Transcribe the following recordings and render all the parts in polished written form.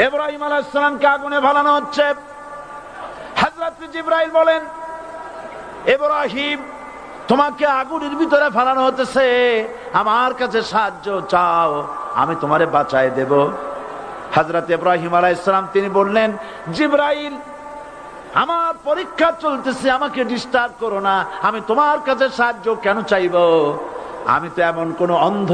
ইব্রাহিম আলাইহিস সালামকে আগুনে ফেলানো হচ্ছে। হযরত জিবরাইল বলেন, ইব্রাহিম তোমাকে আগুনের ভিতরে ফেলানো হতেছে, আমার কাছে সাহায্য চাও, আমি তোমারে বাঁচায় দেব। হযরত ইব্রাহিম আলাইহিস সালাম তিনি বললেন, জিবরাইল আমার পরীক্ষা চলতেছে, আমাকে ডিস্টার্ব করো না, আমি তোমার কাছে সাহায্য কেন চাইব? আমি তো এমন কোন অন্ধ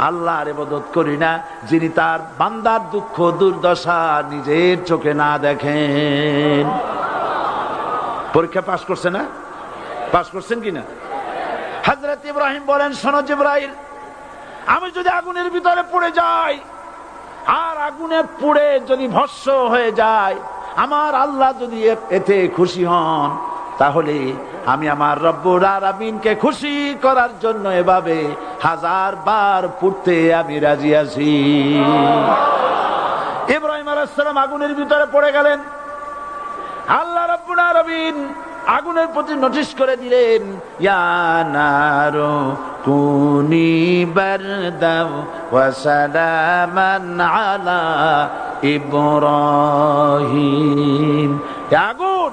আল্লাহর ইবাদত করি না যিনি তার বান্দার দুঃখ দুর্দশা নিজের চোখে না দেখেন। পরীক্ষা পাস করছে না? পাস করছেন কিনা? হযরত ইব্রাহিম বলেন, শোনো জিবরাইল, আমি যদি আগুনের ভিতরে পড়ে যাই আর আগুনে পুড়ে যদি ভস্ম হয়ে যায়, আমার আল্লাহ যদি এতে খুশি হন, তাহলে আমি আমার রব্বুল আলামিনকে খুশি করার জন্য এভাবে 1000 বার পুড়তে আমি রাজি আছি। ইব্রাহিম আলাইহিস সালাম আগুনের ভিতরে পড়ে গেলেন। আল্লাহ রাব্বুল আলামিন আগুনের প্রতি নোটিশ করে দিলেন, ইয়া নারু কুনি বারদাও ওয়া সালামান আলা ইব্রাহিম। আগুন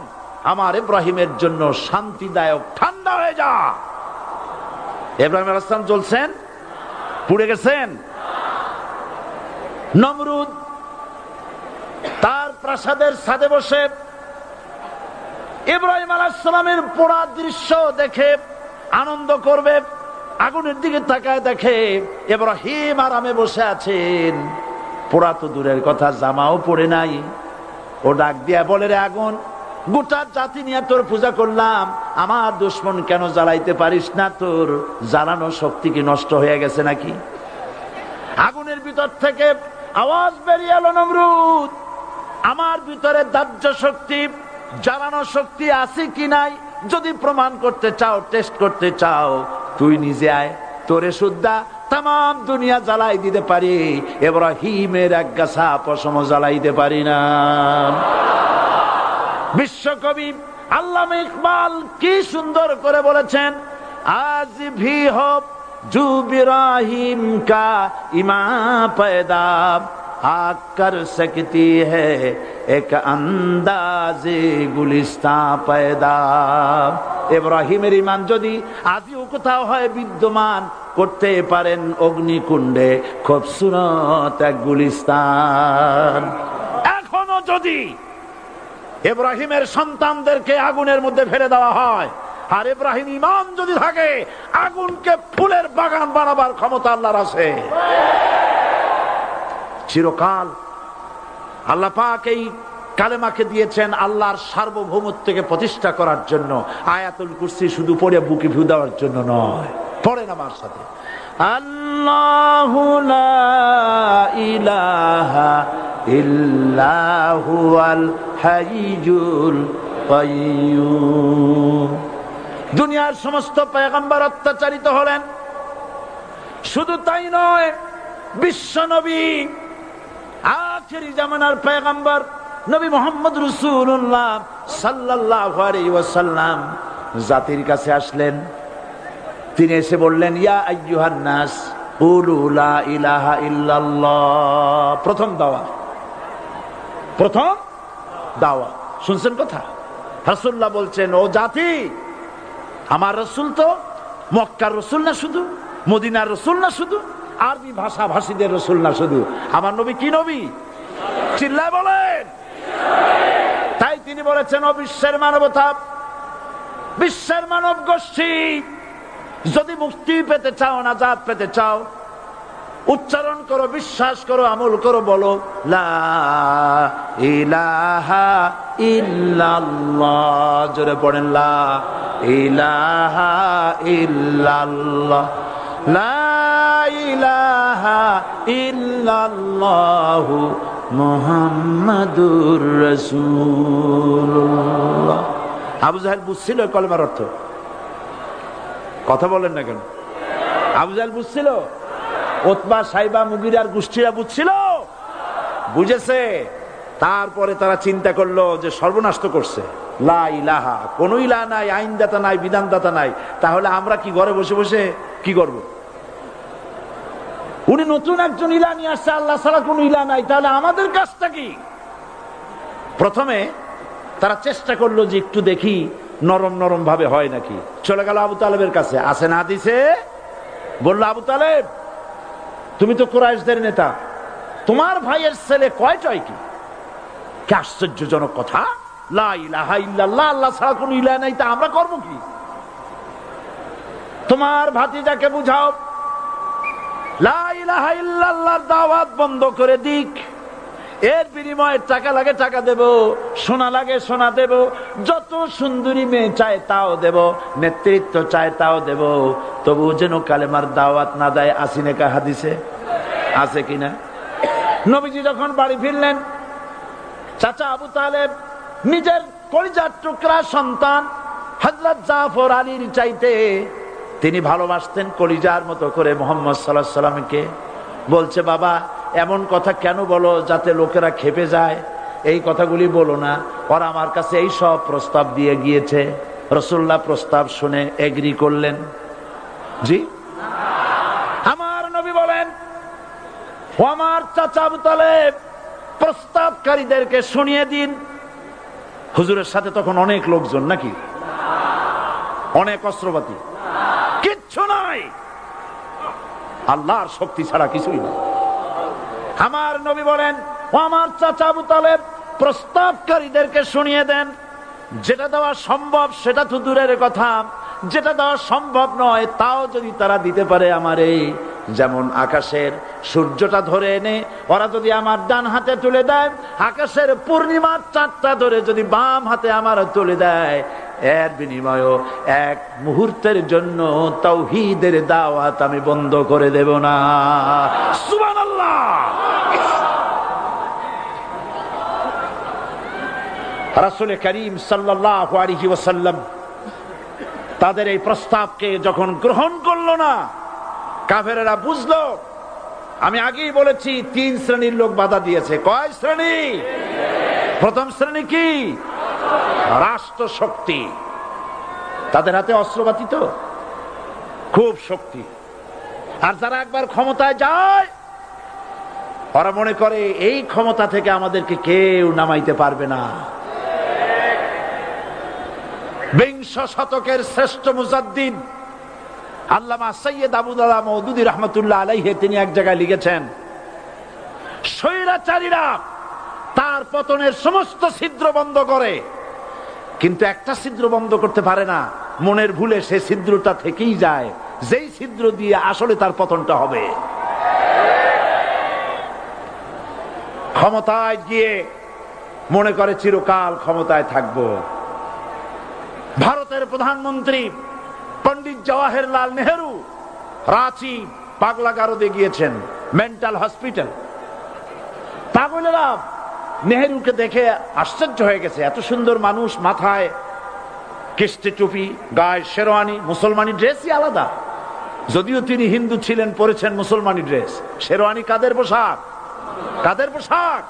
আমার ইব্রাহিমের জন্য শান্তিদায়ক, ঠান্ডা হয়ে যা। ইব্রাহিম আলাইহিস সালাম জ্বলছেন, পুড়ে গেছেন। নমরুদ তার প্রাসাদের ছাদে বসে ইব্রাহিম আলাইহিস সালামের পোড়া দৃশ্য দেখে আনন্দ করবে, আগুনের দিকে তাকায় দেখে ইব্রাহিম আরামে বসে আছেন। পোড়া তো দূরের কথা, জামাও পড়ে নাই। ও ডাক দিয়া বলে, রে আগুন, গোটা জাতি নিয়ে তোর পূজা করলাম, আমার দুশমন কেন জ্বালাইতে পারিস না? তোর জ্বালানো শক্তি কি নষ্ট হয়ে গেছে নাকি? আগুনের ভিতর থেকে আওয়াজ বেরিয়ে এলো, নমরুদ, আমার ভিতরে দাহ্য শক্তি, জ্বালানো শক্তি আছে কি নাই যদি প্রমাণ করতে চাও, টেস্ট করতে চাও, তুই নিজে আয়, তোরে সুদ্ধা তাম দুনিয়া জ্বালাই দিতে পারি, ইব্রাহিমের এক গাছা পশম জ্বালাইতে পারি না। বিশ্বকবি আল্লামা ইকবাল কি সুন্দর করে বলেছেন, আজ ভি হো জু ইব্রাহিম কা ইমা पैदा आग कर सकती है एक अंदाजे गुलिस्तां पैदा। ইব্রাহিমের ঈমান যদি আজও কোথাও হয় বিদ্যমান, করতে পারেন অগ্নিকুণ্ডে খুবসুরত এক গুলিস্তান। এখনো যদি ইব্রাহিমের সন্তানদেরকে আগুনের মধ্যে ফেলে দেওয়া হয়, আর ইব্রাহিম ঈমান যদি থাকে, আগুনকে ফুলের বাগান বানাবার ক্ষমতা আল্লাহর আছে। চিরকাল আল্লাহ পাক এই কালেমাকে দিয়েছেন আল্লাহর সার্বভৌমত্বকে প্রতিষ্ঠা করার জন্য। আয়াতুল কুরসি শুধু পড়ে বুকে ফু দেওয়ার জন্য নয়, পড়েন আমার সাথে, আল্লাহু লা ইলাহা ইল্লা হুয়াল হাইয়ুল কাইয়্যুম। দুনিয়ার সমস্ত পয়গম্বর অত্যাচারিত হলেন, শুধু তাই নয়, বিশ্ব নবী আখেরি জামানার পয়গম্বর নবী মুহাম্মদ রাসূলুল্লাহ সাল্লাল্লাহু আলাইহি ওয়াসাল্লাম জাতির কাছে আসলেন। তিনি এসে বললেন, ইয়া আইয়ুহান নাস কুলু লা ইলাহা ইল্লাল্লাহ। প্রথম দাওয়া, প্রথম দাওয়া। শুনছেন কথা? রাসূলুল্লাহ বলছেন, ও জাতি, আমার রাসূল তো মক্কার রাসূল না শুধু, মদিনার রাসূল না শুধু, আরবি ভাষা ভাষীদের রাসূল না শুধু, আমার নবী কি নবী? চিল্লায় বলেন। তাই তিনি বলেছেন, ও বিশ্বের মানবতা, বিশ্বের মানব গোষ্ঠী, যদি মুক্তি পেতে চাও, নাজাত পেতে চাও, উচ্চারণ করো, বিশ্বাস করো, আমল করো, বলো লা ইলাহা ইল্লাল্লাহ। জোরে পড়েন, লা ইলাহা ইল্লাল্লাহ, লা ইলাহা ইল্লাল্লাহু মুহাম্মাদুর রাসূলুল্লাহ। আবু জাহেল বুঝছিল কলেমার অর্থ? কথা বলেন না কেন? আবু জাহেল বুঝছিল? উতবা, সাইবা, মুগিরার গোষ্ঠীরা বুঝছিল? বুঝেছে। তারপরে তারা চিন্তা করলো যে সর্বনাশ তো করছে, লা ইলাহা, কোন ইলাহ নাই, আইনদাতা নাই, বিধানদাতা নাই, তাহলে আমরা কি ঘরে বসে বসে কি করব? উনি নতুন একজন ইলা নিয়ে আসছে, আল্লাহ ছাড়া কোন ইলা নাই, তাহলে আমাদের কাজটা কি? প্রথমে তারা চেষ্টা করলো যে একটু দেখি নরম নরম ভাবে হয় নাকি। চলে গেল আবু তালেবের কাছে, আসে না দিছে, বললো আবু তালেব তুমি তো কুরাইশদের নেতা, তোমার ভাইয়ের ছেলে কয়টাই কি? কি আশ্চর্যজনক কথা, লা ইলাহা ইল্লাল্লাহ, আল্লাহ ছাড়া কোন ইলাহ নাই, তা আমরা করব কি? তোমার ভাতিজাকে বুঝাও লা ইলাহা ইল্লাল্লাহর দাওয়াত বন্ধ করে দিক, এর বিনিময়ে টাকা লাগে টাকা দেব, সোনা লাগে সোনা দেব, যত সুন্দরী মেয়ে চায় তাও দেব, নেতৃত্ব চায় তাও দেব, তবু যেন কালেমার দাওয়াত না দেয়। আসিনে কা হাদিসে আছে কিনা? নবীজি যখন বাড়ি ফিরলেন, চাচা আবু তালেব নিজের কলিজার টুকরা সন্তান হযরত জাফর আলীর চাইতে তিনি ভালোবাসতেন কলিজার মতো করে মুহাম্মদ সাল্লাল্লাহু আলাইহি সাল্লামকে। বলছে বাবা এমন কথা কেন বলো যাতে লোকেরা খেপে যায়, এই কথাগুলি বলো না, ওরা আমার কাছে এই সব প্রস্তাব দিয়ে গিয়েছে। রাসূলুল্লাহ প্রস্তাব শুনে এগ্রি করলেন? জি। আমার নবী বলেন ও আমার চাচা আবু তালেব প্রস্তাবকারীদেরকে শুনিয়ে দিন। হুজুরের সাথে তখন অনেক লোকজন নাকি, অনেক অস্ত্রপাতি, কিচ্ছু নাই, আল্লাহর শক্তি ছাড়া কিছুই না। আমার নবী বলেন ও আমার চাচা আবু তালেব প্রস্তাবকারীদেরকে শুনিয়ে দেন, যেটা দেওয়া সম্ভব সেটা তো দূরের কথা, যেটা দেওয়া সম্ভব নয় তাও যদি তারা দিতে পারে আমারে, যেমন আকাশের সূর্যটা ধরে এনে ওরা যদি আমার ডান হাতে তুলে দেয়, আকাশের পূর্ণিমার চাঁদটা ধরে যদি বাম হাতে আমার তুলে দেয়, এর বিনিময়ে এক মুহূর্তের জন্য তাওহীদের দাওয়াত আমি বন্ধ করে দেব না। সুবহানাল্লাহ। রাসূল করিম সাল্লাল্লাহু আলাইহি ওয়াসাল্লাম তাদের এই প্রস্তাবকে যখন গ্রহণ করলো না, কাফেরেরা বুঝলো, আমি আগেই বলেছি 3 শ্রেণীর লোক বাধা দিয়েছে। কয় শ্রেণী? প্রথম শ্রেণী কি? রাষ্ট্র শক্তি, তাদের হাতে অস্ত্রপাতি তো খুব শক্তি, আর যারা একবার ক্ষমতায় যায় ওরা মনে করে এই ক্ষমতা থেকে আমাদেরকে কেউ নামাইতে পারবে না। বিংশ শতকের শ্রেষ্ঠ মুজাদ্দিদ আল্লামা সৈয়দ আবুদুল্লাহ মওদুদী রাহমাতুল্লাহ আলাইহি তিনি এক জায়গায় লিখেছেন, স্বৈরাচারীরা তার পতনের সমস্ত ছিদ্র বন্ধ করে, কিন্তু একটা ছিদ্র বন্ধ করতে পারে না, মনের ভুলে সে ছিদ্রটা থেকেই যায়, যেই ছিদ্র দিয়ে আসলে তার পতনটা হবে। ক্ষমতায় গিয়ে মনে করে চিরকাল ক্ষমতায় থাকবো। ভারতের প্রধানমন্ত্রী পণ্ডিত জওয়াহরলাল নেহেরু রাঁচি পাগলাগারদে গিয়েছেন, মেন্টাল হসপিটাল। পাগলেরা নেহেরুকে দেখে আশ্চর্য হয়ে গেছে, এত সুন্দর মানুষ, মাথায় কিস্তি টুপি, গায়ে শেরওয়ানি, মুসলমানি ড্রেসই আলাদা, যদিও তিনি হিন্দু ছিলেন, পরেছেন মুসলমানি ড্রেস। শেরওয়ানি কাদের পোশাক? কাদের পোশাক?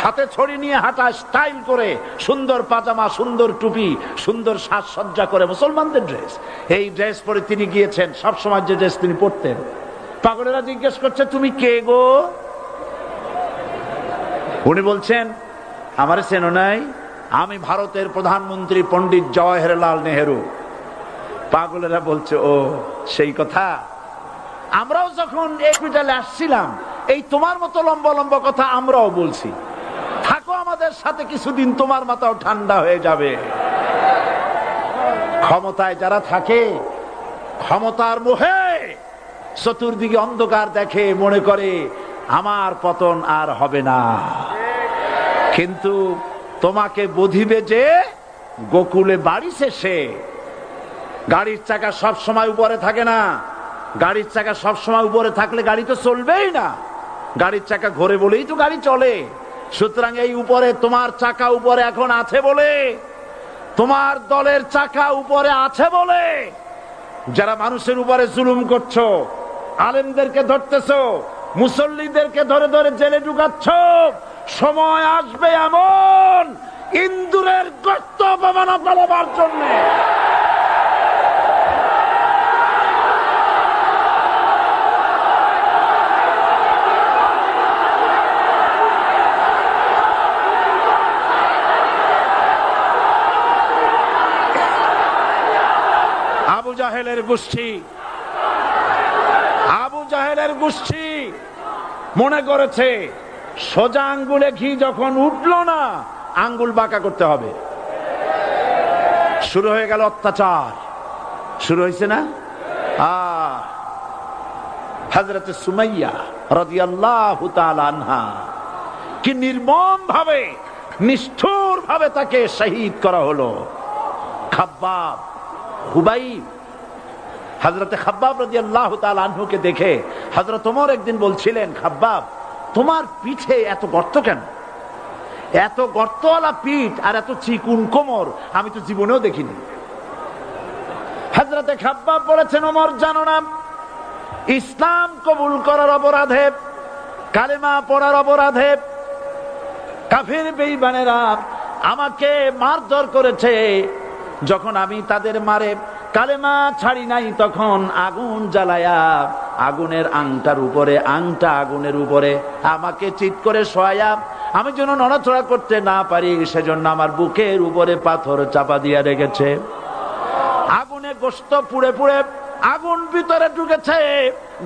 হাতে ছড়ি নিয়ে হাঁটা, স্টাইল করে, সুন্দর পাজামা, সুন্দর টুপি, সুন্দর সাজসজ্জা করে, মুসলমানদের ড্রেস। এই ড্রেস পরে তিনি গিয়েছেন, সব সময় যে ড্রেস তিনি পরতেন। পাগলেরা জিজ্ঞেস করছে তুমি কে গো? উনি বলছেন আমারে চেনো নাই, আমি ভারতের প্রধানমন্ত্রী পণ্ডিত জওয়াহরলাল নেহেরু। পাগলেরা বলছে ও সেই কথা, আমরাও যখন হসপিটালে আসছিলাম এই তোমার মতো লম্বা লম্বা কথা আমরাও বলছি, থাকো আমাদের সাথে কিছুদিন, তোমার মাথাও ঠান্ডা হয়ে যাবে। ক্ষমতায় যারা থাকে, ক্ষমতার মোহে চতুর্দিকে অন্ধকার দেখে, মনে করে আমার পতন আর হবে না। কিন্তু তোমাকে বুঝিবে যে গোকুলে বাড়ি শেষে গাড়ির চাকা সব সময় উপরে থাকে না, গাড়ির চাকা সব সময় উপরে থাকলে গাড়ি তো চলবেই না, গাড়ির চাকা ঘোরে বলেই তো গাড়ি চলে। সুতরাং এই উপরে তোমার চাকা উপরে এখন আছে বলে, তোমার দলের চাকা উপরে আছে বলে যারা মানুষের উপরে জুলুম করছো, আলেমদেরকে ধরতেছো, মুসল্লিদেরকে ধরে ধরে জেলে ঢুকাচ্ছ, সময় আসবে এমন ইন্দুরের গর্ত অপমানা পালাবার জন্য গোষ্ঠী, আবু জাহেলের গোষ্ঠী মনে করেছে সোজা আঙ্গুলে ঘি যখন উঠলো না, আঙ্গুল বাঁকা করতে হবে। শুরু হয়ে গেল অত্যাচার, শুরু হয়েছে না? হযরত সুমাইয়া রাদিয়াল্লাহু তাআলা আনহা কি নির্মম ভাবে, নিষ্ঠুর ভাবে তাকে শহীদ করা হলো। খাব্বাব, হুবাইব, হযরত খাব্বাব রাদিয়াল্লাহু তাআলা আনহুকে দেখে হযরত ওমর একদিন বলছিলেন, খাব্বাব তোমার পিঠে এত গর্ত কেন? এত গর্তওয়ালা পিঠ আর এত চিকুন কোমর আমি তো জীবনেও দেখিনি। হযরত খাব্বাব বলেছেন, ওমর জানো না, ইসলাম কবুল করার অপরাধে, কালেমা পড়ার অপরাধে কাফির বেঈমানেরা আমাকে মারধর করেছে। যখন আমি তাদের মারে কালেমা ছাড়ি নাই, তখন আগুন জ্বালায়া আগুনের আংটার উপরে, আংটা আগুনের উপরে আমাকে চিৎ করে শোয়ায়া, আমি যেন নড়াচড়া করতে না পারি সেজন্য আমার বুকের উপরে পাথর চাপা দিয়া রেখেছে। আগুনে গোশত পুড়ে পুড়ে আগুন ভিতরে ঢুকেছে,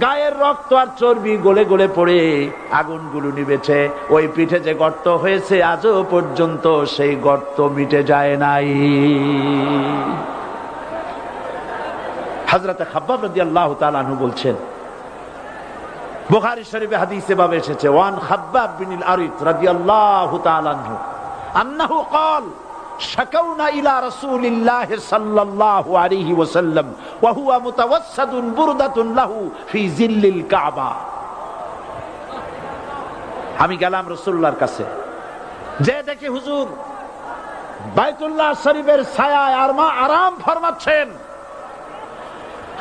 গায়ের রক্ত আর চর্বি গলে গলে পড়ে আগুনগুলো নিবেছে। ওই পিঠে যে গর্ত হয়েছে আজও পর্যন্ত সেই গর্ত মিটে যায় নাই। হযরত খাব্বাব রাদিয়াল্লাহু তাআলা আনহু বলছেন, বুখারী শরীফে হাদিসে ভাবে এসেছে, ওয়ান খাব্বাব বিন আরিত রাদিয়াল্লাহু তাআলা আনহু আন্নাহু قال شكونا إلى رسول الله صلى الله عليه وسلم وهو متوسد بردة له في ظل الكعبة। আমি গেলাম রাসূলুল্লাহর কাছে, যে দেখি হুজুর বাইতুল্লাহ শরীফের ছায়ায় আরাম ফরমাচ্ছেন।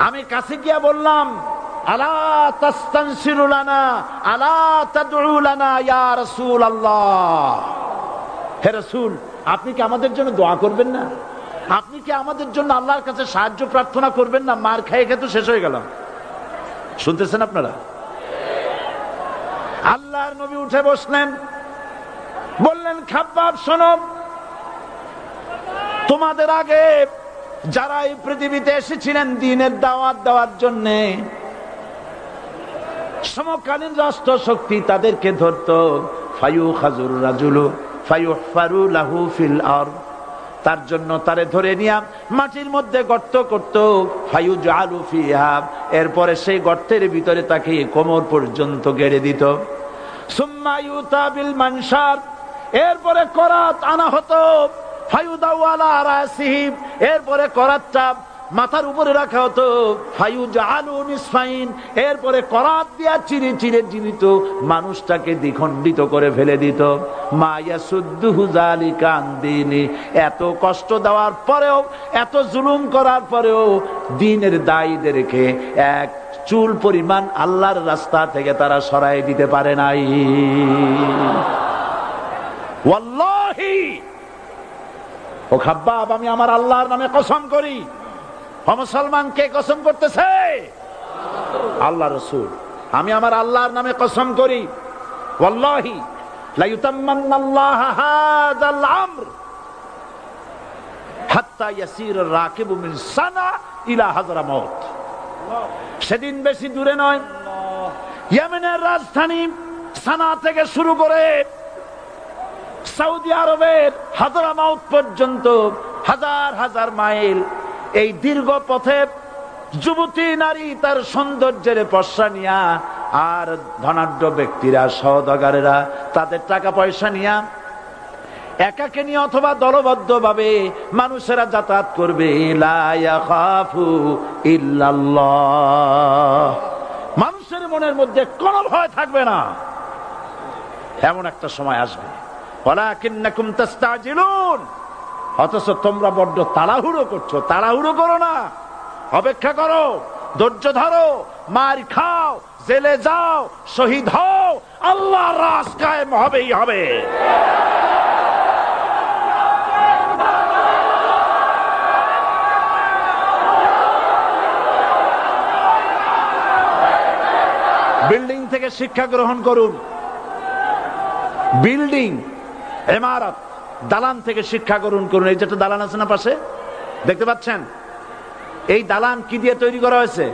আমি কাছে গিয়ে বললাম, আলা তাস্তানসিরু লানা আলা তাদউ লানা ইয়া রাসূলুল্লাহ, হে রাসূল আপনি কি আমাদের জন্য দোয়া করবেন না? আপনি কি আমাদের জন্য আল্লাহর কাছে সাহায্য প্রার্থনা করবেন না? মার খেয়ে খেয়ে তো শেষ হয়ে গেলাম। শুনতেছেন আপনারা? আল্লাহর নবী উঠে বসলেন, বললেন, খাব্বাব শোনো, তোমাদের আগে যারা এই পৃথিবীতে এসেছিলেন দ্বীনের দাওয়াত দেওয়ার জন্য, সমকালীন রাষ্ট্র শক্তি তাদেরকে ধরতো, ফায়ুখাজুর রাজুলু ফায়ুহফারু লাহু ফিল আরদ, তার জন্য তারে ধরে নিয়া মাটির মধ্যে গর্ত করত, ফায়ুজআলু ফিহা, এরপরে সেই গর্তের ভিতরে তাকে কোমর পর্যন্ত গেড়ে দিত। সুম্মা ইউতা বিল মানশার, এরপরে করাত আনা হতো, ফায়ুদাউ আলা রাসিহি, এরপরে করাতটা মাথার উপরে রাখা হতো, ফায়ুজআলু নিসফাইন, এরপরে করাত দিয়া চিরে চিরে জীবিত মানুষটাকে দ্বিখণ্ডিত করে ফেলে দিত। মা ইয়াসুদ্দুহু যালিকা আন দীনি, এত কষ্ট দেওয়ার পরেও, এত জুলুম করার পরেও দ্বীনের দায়ীদেরকে এক চুল পরিমাণ আল্লাহর রাস্তা থেকে তারা সরাই দিতে পারে নাই। ওয়াল্লাহি, ও খাব্বাব, আমি আমার আল্লাহর নামে কসম করি। মুসলমান কে কসম করতেছে? আল্লাহ রাসূল। আমি আমার আল্লাহর নামে কসম করি, ওয়াল্লাহি লা ইউতাম্মান্নাল্লাহু হাযাল আমর হাত্তা ইয়াসির রাকিবু মিন সানা ইলা হাযরামাউত। সেদিন বেশি দূরে নয়, ইয়েমেনের রাজধানী সানা থেকে শুরু করে সৌদি আরবের হাযরামাউত পর্যন্ত হাজার হাজার মাইল, এই দীর্ঘ পথে যুবতী নারী তার সৌন্দর্যের পশ্চা নিয়া, আর ধনাঢ্য ব্যক্তিরা, সওদাগরেরা তাদের টাকা পয়সা নিয়া একাকে নিয়ে অথবা দলবদ্ধ ভাবে মানুষেরা যাতায়াত করবে। লা ইয়াখাফু ইল্লাল্লাহ, মানুষের মনের মধ্যে কোনো ভয় থাকবে না। এমন একটা সময় আসবে, ওয়ালাকিন্নাকুম তাস্তাজিলুন, অথচ তোমরা বড্ড তাড়াহুড়ো করছো। তাড়াহুড়ো করো না, অপেক্ষা করো, ধৈর্য ধরো, মার খাও, জেলে যাও, শহীদ হও, আল্লাহর রাজ কায়েম হবেই হবে। বিল্ডিং থেকে শিক্ষা গ্রহণ করুন, বিল্ডিং, ইমারত, দালান থেকে শিক্ষা গ্রহণ করুন। এই যেটা দালান আছে না পাশে, দেখতে পাচ্ছেন? এই দালান কি দিয়ে তৈরি করা হয়েছে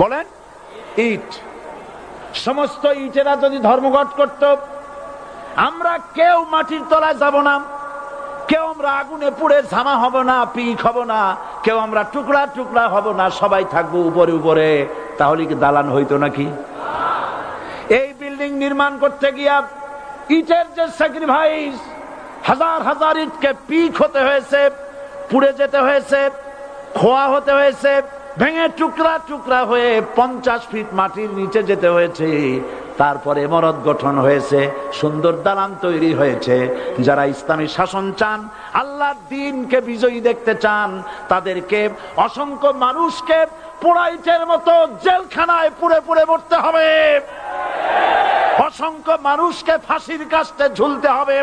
বলেন? ইট। সমস্ত ইটেরা যদি ধর্মঘট করত, আমরা কেউ মাটির তলায় যাব না, কেউ আমরা আগুনে পুড়ে ঝামা হব না, পিক হব না, কেউ আমরা টুকরা টুকরা হব না, সবাই থাকবো উপরে উপরে, তাহলে কি দালান হইতো নাকি? এই বিল্ডিং নির্মাণ করতে গিয়া ইটের যে স্যাক্রিফাইস, হাজার হাজার ইটকে পিক হতে হয়েছে, পুড়ে যেতে হয়েছে, খোয়া হতে হয়েছে, ভেঙে টুকরা টুকরা হয়ে 50 ফিট মাটির নিচে যেতে হয়েছে, তারপরে ইমারত গঠন হয়েছে, সুন্দর দালান তৈরি হয়েছে। যারা ইসলামী শাসন চান, আল্লাহর দ্বীনকে বিজয়ী দেখতে চান, তাদেরকে অসংখ্য মানুষকে পোড়াইটের মতো জেলখানায় পুড়ে পুড়ে মরতে হবে, অসংখ্য মানুষকে ফাঁসির কাস্টে ঝুলতে হবে,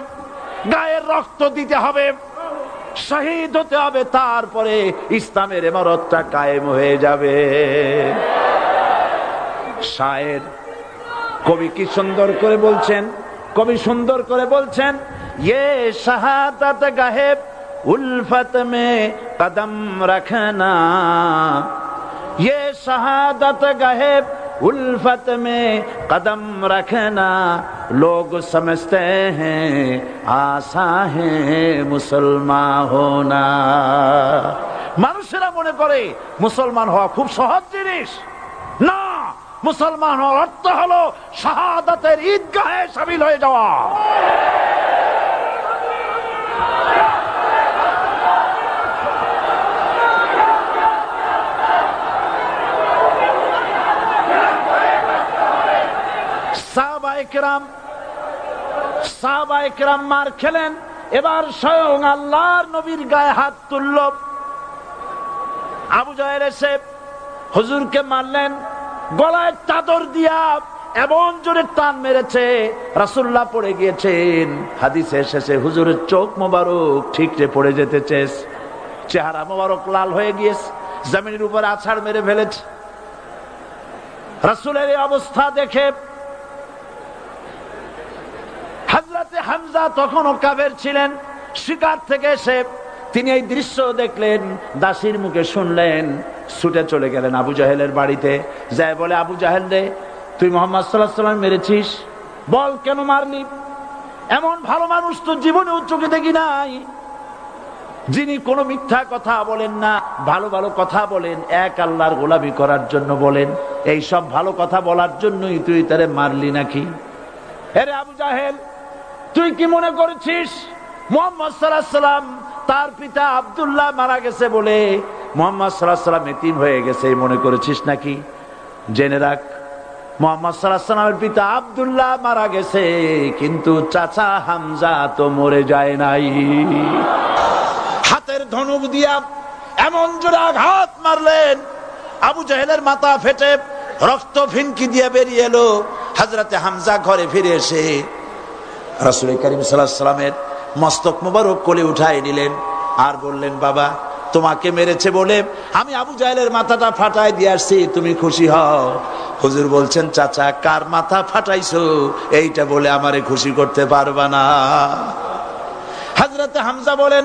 গায়ের রক্ত দিতে হবে, শহীদ হতে হবে, তারপরে ইসলামের ইমারতটা কায়েম হয়ে যাবে। শায়ের কবি কি সুন্দর করে বলছেন, কবি সুন্দর করে বলছেন, ये शहादत गाहे उल्फत में कदम रखना, ये शहादत गाहे उल्फत में कदम रखना, लोग समझते हैं आसा है मुसलमान होना। মানুষেরা মনে করে মুসলমান হওয়া খুব সহজ জিনিস। না, মুসলমান হওয়ার অর্থ হলো শাহাদাতের ঈদগাহে শামিল হয়ে যাওয়া। সাহাবায়ে কেরাম মার খেলেন, এবার স্বয়ং আল্লাহর নবীর গায়ে হাত তুলল। আবু জাহেল এসে হুজুরকে মারলেন, গলায় চাদর দিয়া এমন জোরে টান মেরেছে, রাসূলুল্লাহ পড়ে গিয়েছেন। হাদিসে এসেছে হুজুরের চোখ মোবারক ঠিকরে পড়ে যেতেছে, চেহারা মোবারক লাল হয়ে গিয়েছে, জমিনের উপরে আছাড় মেরে ফেলেছে। রাসূলের এই অবস্থা দেখে হযরতে হামজা তখনও কাফের ছিলেন, শিকার থেকে এসে তিনি এই দৃশ্য দেখলেন, দাসীর মুখে শুনলেন, ছুটে চলে গেলেন আবু জাহেলের বাড়িতে। যায় বলে, আবু জাহেল রে, তুই মুহাম্মদ সাল্লাল্লাহু আলাইহি ওয়াসাল্লাম মেরেছিস, বল কেন মারলি? এমন ভালো মানুষ তো জীবনে চোখে দেখি নাই, যিনি কোনো মিথ্যা কথা বলেন না, ভালো ভালো কথা বলেন, এক আল্লাহর গোলামি করার জন্য বলেন। এই সব ভালো কথা বলার জন্যই তুই তারে মারলি নাকি? আরে আবু জাহেল, তুই কি মনে করেছিস মুহাম্মদ সাল্লাল্লাহু আলাইহি ওয়াসাল্লাম তার পিতা আব্দুল্লাহ মারা গেছে বলে মুহাম্মদ সাল্লাল্লাহু আলাইহি ওয়াসাল্লাম এতিম হয়ে গেছে মনে করেছিস নাকি? জেনে রাখ, মুহাম্মদ সাল্লাল্লাহু আলাইহি ওয়াসাল্লামের পিতা আব্দুল্লাহ মারা গেছে, কিন্তু চাচা হামজা তো মরে যায় নাই। হাতের ধনুক দিয়া এমন জোরে আঘাত মারলেন, আবু জাহেলের মাথা ফেটে রক্ত ফিনকি দিয়ে বেরিয়ে এলো। হযরতে হামজা ঘরে ফিরে এসে রাসূল করিম সাল্লাল্লাহু আলাইহি ওয়াসাল্লামের মস্তক মোবারক কোলে উঠায় নিলেন আর বললেন, বাবা, তোমাকে মেরেছে বলে আমি আবু জাহেলের মাথাটা ফাটাই দিয়ে আসছি, তুমি খুশি হও। হুজুর বলছেন, চাচা, কার মাথা ফাটাইছো এইটা বলে আমারে খুশি করতে পারবা না। হযরতে হামজা বলেন,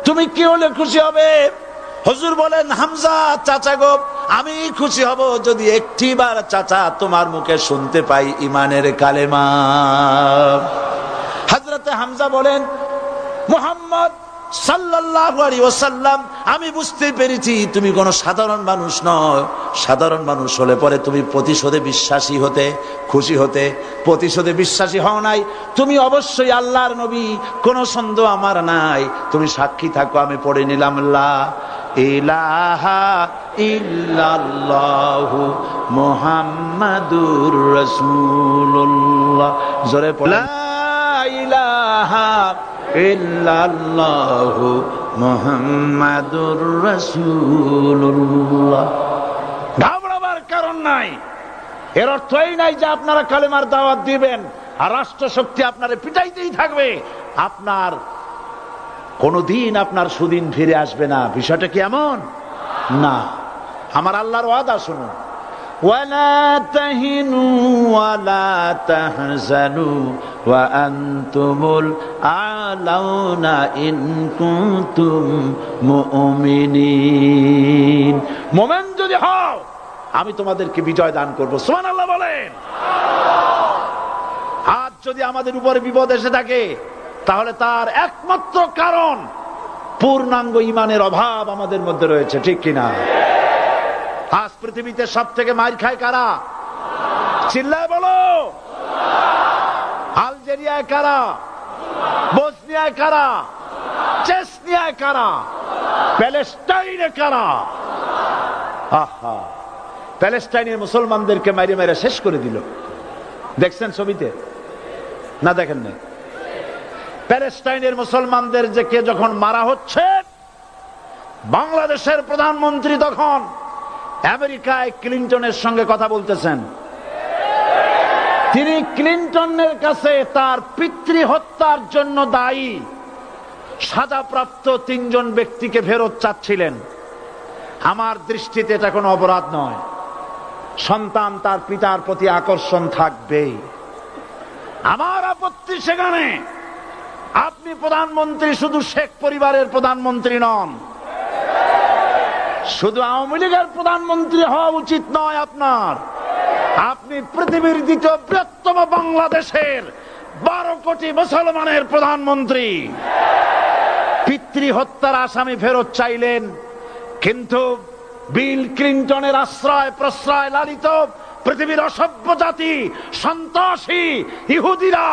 তুমি কি হলে খুশি হবে? হুজুর বলেন, হামজা চাচা গো, আমি খুশি হব যদি একটিবার চাচা তোমার মুখে শুনতে পাই ঈমানের কালেমা। হযরতে হামজা বলেন, মুহাম্মদ সাল্লাল্লাহু আলাইহি ওয়াসাল্লাম, আমি বুঝতে পেরেছি তুমি কোনো সাধারণ মানুষ নয়। সাধারণ মানুষ হলে পরে তুমি প্রতিশোধে বিশ্বাসী হতে, খুশি হতে। প্রতিশোধে বিশ্বাসী হও নাই, তুমি অবশ্যই আল্লাহর নবী, কোনো সন্দেহ আমার নাই। তুমি সাক্ষী থাকো, আমি পড়ে নিলাম, লা ইলাহা ইল্লাল্লাহু মুহাম্মাদুর রাসূলুল্লাহ। জোরে পড়ে, লা ইলাহা ইল্লাল্লাহু মুহাম্মাদুর রাসূলুল্লাহ। ঘাবড়াবার কারণ নাই। এর অর্থ এই নাই যে আপনারা কালেমার দাওয়াত দিবেন আর রাষ্ট্র শক্তি আপনারে পিটাইতেই থাকবে, আপনার কোনদিন আপনার সুদিন ফিরে আসবে না। বিষয়টা কি এমন না? আমার আল্লাহর ওয়াদা শুনুন, ওয়ালা তাহিনু ওয়ালা তাহজানু ওয়া আনতুমুল আ'লাউনা ইন কুনতুম মুমিনিন। মুমিন যদি হও আমি তোমাদেরকে বিজয় দান করব। সুবহানাল্লাহ বলেন। আজ যদি আমাদের উপরে বিপদ এসে থাকে তাহলে তার একমাত্র কারণ পূর্ণাঙ্গ ঈমানের অভাব আমাদের মধ্যে রয়েছে, ঠিক কিনা? আজ পৃথিবীতে সব থেকে মার খায় কারা? চিল্লায় বলো। আলজেরিয়ায় কারা? বসনিয়ায় কারা? চেচনিয়ায় কারা? প্যালেস্টাইনে কারা? আহা, প্যালেস্টাইনের মুসলমানদেরকে মেরে মেরে শেষ করে দিল। দেখছেন ছবিতে না? দেখেন না? প্যালেস্টাইনের মুসলমানদেরকে যখন মারা হচ্ছে, বাংলাদেশের প্রধানমন্ত্রী তখন আমেরিকায় ক্লিনটনের সঙ্গে কথা বলতেছেন। তিনি ক্লিনটনের কাছে তার পিতৃ হত্যার জন্য দায়ী সাজাপ্রাপ্ত 3 জন ব্যক্তিকে ফেরত চাচ্ছিলেন। আমার দৃষ্টিতে এটা কোনো অপরাধ নয়। সন্তান তার পিতার প্রতি আকর্ষণ থাকবেই। আমার আপত্তি সেখানে আপনি প্রধানমন্ত্রী শুধু শেখ পরিবারের প্রধানমন্ত্রী নন, শুধু আওয়ামী লীগের প্রধানমন্ত্রী হওয়া উচিত নয় আপনার। আপনি পৃথিবীর দ্বিতীয় বৃহত্তম বাংলাদেশের 12 কোটি মুসলমানের প্রধানমন্ত্রী। পিতৃ হত্যার আসামি ফেরত চাইলেন, কিন্তু বিল ক্লিনটনের আশ্রয় প্রশ্রয় লালিত পৃথিবীর অসভ্য জাতি সন্ত্রাসী ইহুদিরা